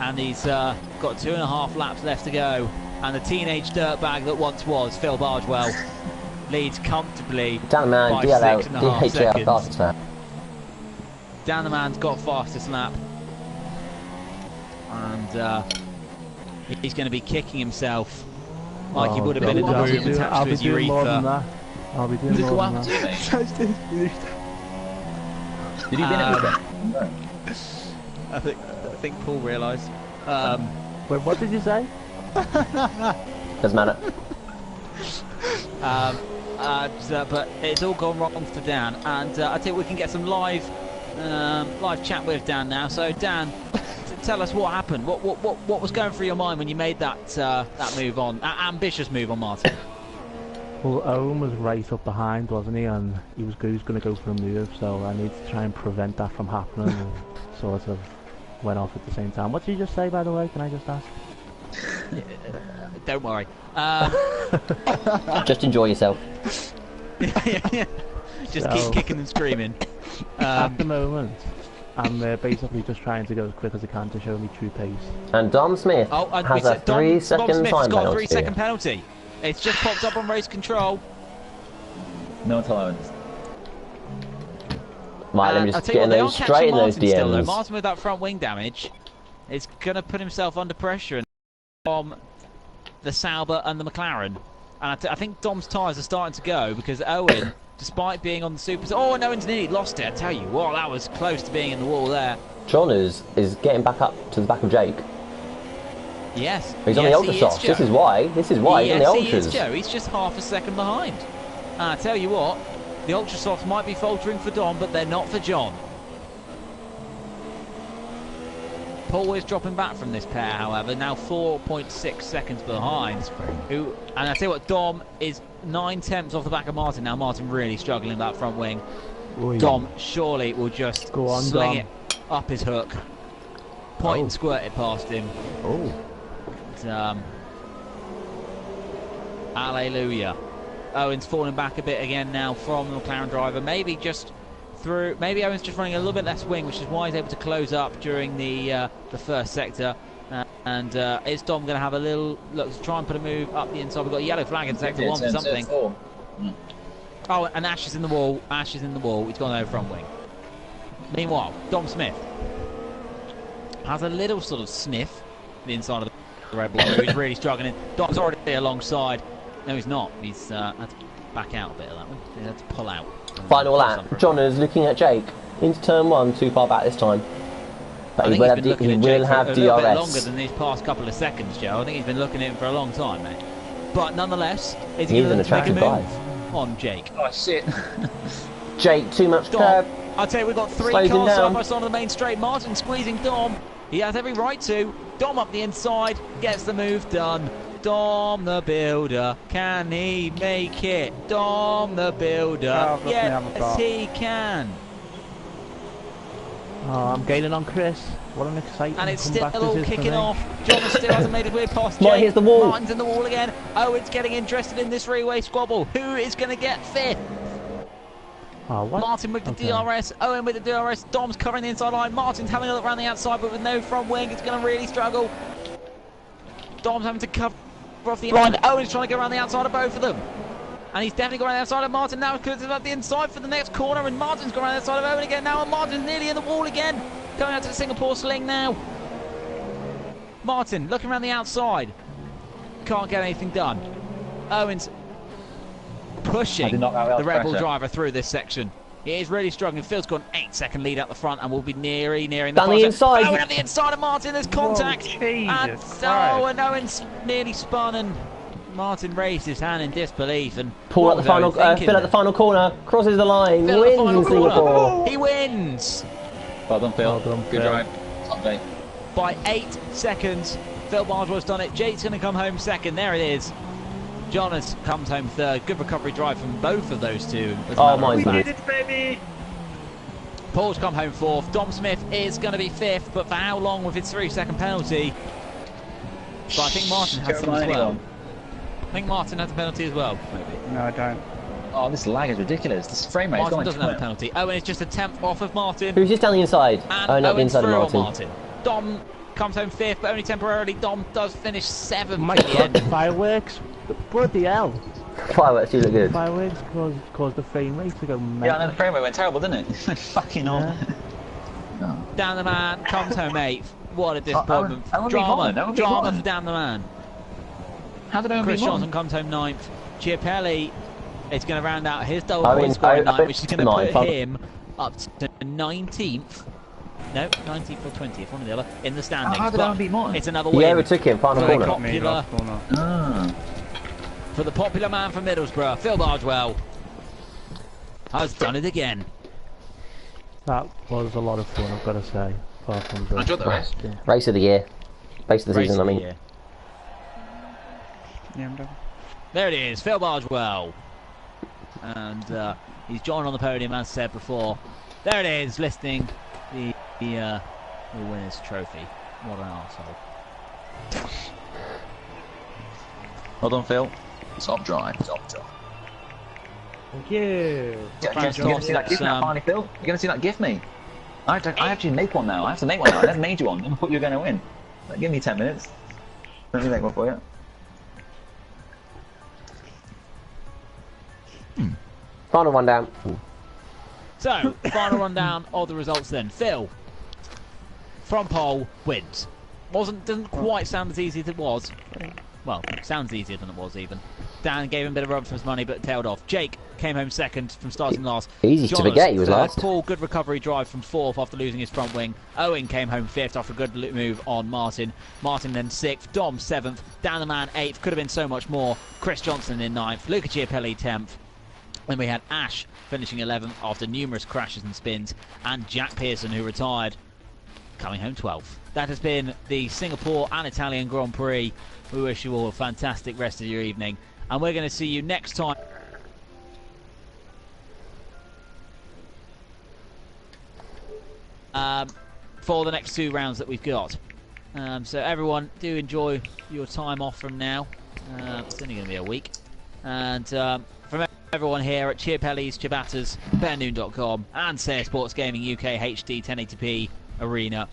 and he's got 2.5 laps left to go. And the teenage dirtbag that once was Phil Bardwell leads comfortably by 6.5 seconds. Down the man's got fastest lap, and he's going to be kicking himself like he would have been in the room attached to his urethra. I'll be doing more than that. Did he bin it with I think Paul realised. Wait, what did you say? Doesn't matter. But it's all gone wrong for Dan, and I think we can get some live chat with Dan now. So Dan, tell us what happened. What was going through your mind when you made that move on, that ambitious move on Martin? Well, Owen was right up behind, wasn't he? And he was going to go for a move, so I need to try and prevent that from happening. And sort of went off at the same time. What did you just say, by the way? Can I just ask? Don't worry. Just enjoy yourself. Just keep kicking and screaming. At the moment, I'm basically just trying to go as quick as I can to show me true pace. And Dom Smith has a 3-second time got a penalty. 3-second penalty. It's just popped up on race control. No allowance. Right, let me just get those straight in those DMs. Still, Martin with that front wing damage is going to put himself under pressure from the Sauber and the McLaren. And I think Dom's tyres are starting to go because Owen, despite being on the super... Oh, and Owen's nearly lost it, I tell you what, that was close to being in the wall there. John is getting back up to the back of Jake. Yes. He's on the Ultra Softs. This is why he's on the Ultras. He is, Joe. He's just half a second behind. And I tell you what, the Ultra Softs might be faltering for Dom, but they're not for John. Paul is dropping back from this pair, however, now 4.6 seconds behind. And I tell you what, Dom is 9/10 off the back of Martin. Now Martin really struggling that front wing. Ooh, Dom surely will just sling it up his hook. Point and squirt it past him. Oh. Hallelujah. Owen's falling back a bit again now from the McLaren driver. Maybe just through. Maybe Owen's just running a little bit less wing, which is why he's able to close up during the first sector. And is Dom going to have a little look to try and put a move up the inside? We've got a yellow flag in sector 1 for something. Oh, and Ash is in the wall. Ash is in the wall. He's gone over front wing. Meanwhile, Dom Smith has a little sort of sniff the inside of the Red Bull. He's really struggling. Dom's already alongside. No, he's not. He's had to back out a bit of that one. He had to pull out. Final lap. John is looking at Jake into turn 1, too far back this time. But he will have, he will have DRS. A little bit longer than these past couple of seconds, Joe. I think he's been looking at him for a long time, mate. But nonetheless, is he going to make a move on Jake? Oh shit! Jake, too much curb. I'll tell you, we've got 3 cars side by side on the main straight. Martin squeezing Dom. He has every right to. Dom up the inside, gets the move done. Dom the builder, can he make it? Dom the builder, yes he can. Oh, I'm gaining on Chris. What an exciting and it's still all kicking off. John still hasn't made his way past Jake. Here's the wall. Martin's in the wall again. Owen's getting interested in this three-way squabble. Who is going to get 5th? Oh, what? Martin with the DRS, Owen with the DRS, Dom's covering the inside line, Martin's having a look around the outside but with no front wing, it's going to really struggle. Dom's having to cover off the line, Owen's trying to go around the outside of both of them. And he's definitely going around the outside of Martin now because it's up the inside for the next corner and Martin's going around the outside of Owen again now and Martin's nearly in the wall again. Going out to the Singapore sling now. Martin looking around the outside. Can't get anything done. Owen's pushing the Red Bull driver through this section. He is really struggling. Phil's got an 8-second lead out the front and will be nearing the down the inside. Owen at the inside of Martin. There's contact. Whoa, and Owen's nearly spun and Martin raised his hand in disbelief and Phil at the final corner, crosses the line, wins in Singapore. He wins. Well done, Phil. Good drive. Update. By 8 seconds, Phil Bardwell's done it. Jake's going to come home second. There it is. Jonas comes home third. Good recovery drive from both of those two. Oh, mine's we did it, baby! Paul's come home 4th. Dom Smith is going to be 5th, but for how long with his 3-second penalty? But I think Martin has some as well. I think Martin has a penalty as well, maybe. No, I don't. Oh, this lag is ridiculous. This frame rate is Martin doesn't have a penalty. Owen is just a 10th off of Martin. Who's just down the inside? And not the inside of Martin. Dom comes home 5th, but only temporarily. Dom does finish 7th My at the end. Fireworks? Bloody hell. Fireworks do look good. Fireworks caused the frame rate to go mental. Yeah, I know the frame rate went terrible, didn't it? Fucking on. Dan the Man comes home 8th. What a disappointment. Drama for Dan the Man. How did Owen Chris beat Johnson comes home 9th. Chiapelli is going to round out his double point scoring 9th, which is going to put him up to 19th. No, 19th or 20th, one or the other, in the standings. How did Owen beat Martin? It's another win. Yeah, we took him, final corner. For the popular man from Middlesbrough, Phil Bardwell has done it again. That was a lot of fun, I've got to say. Apart from the race of the year. Race of the season, I mean. Yeah, I'm done. There it is, Phil Bardwell. And he's joined on the podium, as said before. There it is, listing the winner's trophy. What an arsehole. Well done, Phil. Top drive. Top drive. Thank you. You're going to see that gift now, finally, Phil? You're going to see that gift me? I actually make one now. I have to make one now. I never made you one. I thought you were going to win. Like, give me 10 minutes. Let me make one for you. Final one down. So, final rundown of the results then. Phil, from pole, wins. Doesn't quite sound as easy as it was. Well, sounds easier than it was even. Dan gave him a bit of run for his money, but tailed off. Jake came home second from starting last. Easy to forget he was last. Paul, good recovery drive from 4th after losing his front wing. Owen came home 5th after a good move on Martin. Martin then 6th. Dom 7th. Dan the Man 8th. Could have been so much more. Chris Johnson in 9th. Luca Chiapelli 10th. Then we had Ash finishing 11th after numerous crashes and spins. And Jack Pearson, who retired, coming home 12th. That has been the Singapore and Italian Grand Prix. We wish you all a fantastic rest of your evening. And we're going to see you next time. For the next 2 rounds that we've got. So everyone, do enjoy your time off from now. It's only going to be a week. And from everyone here at Chiapelli's, Ciabattas, BearNoon.com and Say Sports Gaming UK HD 1080p Arena.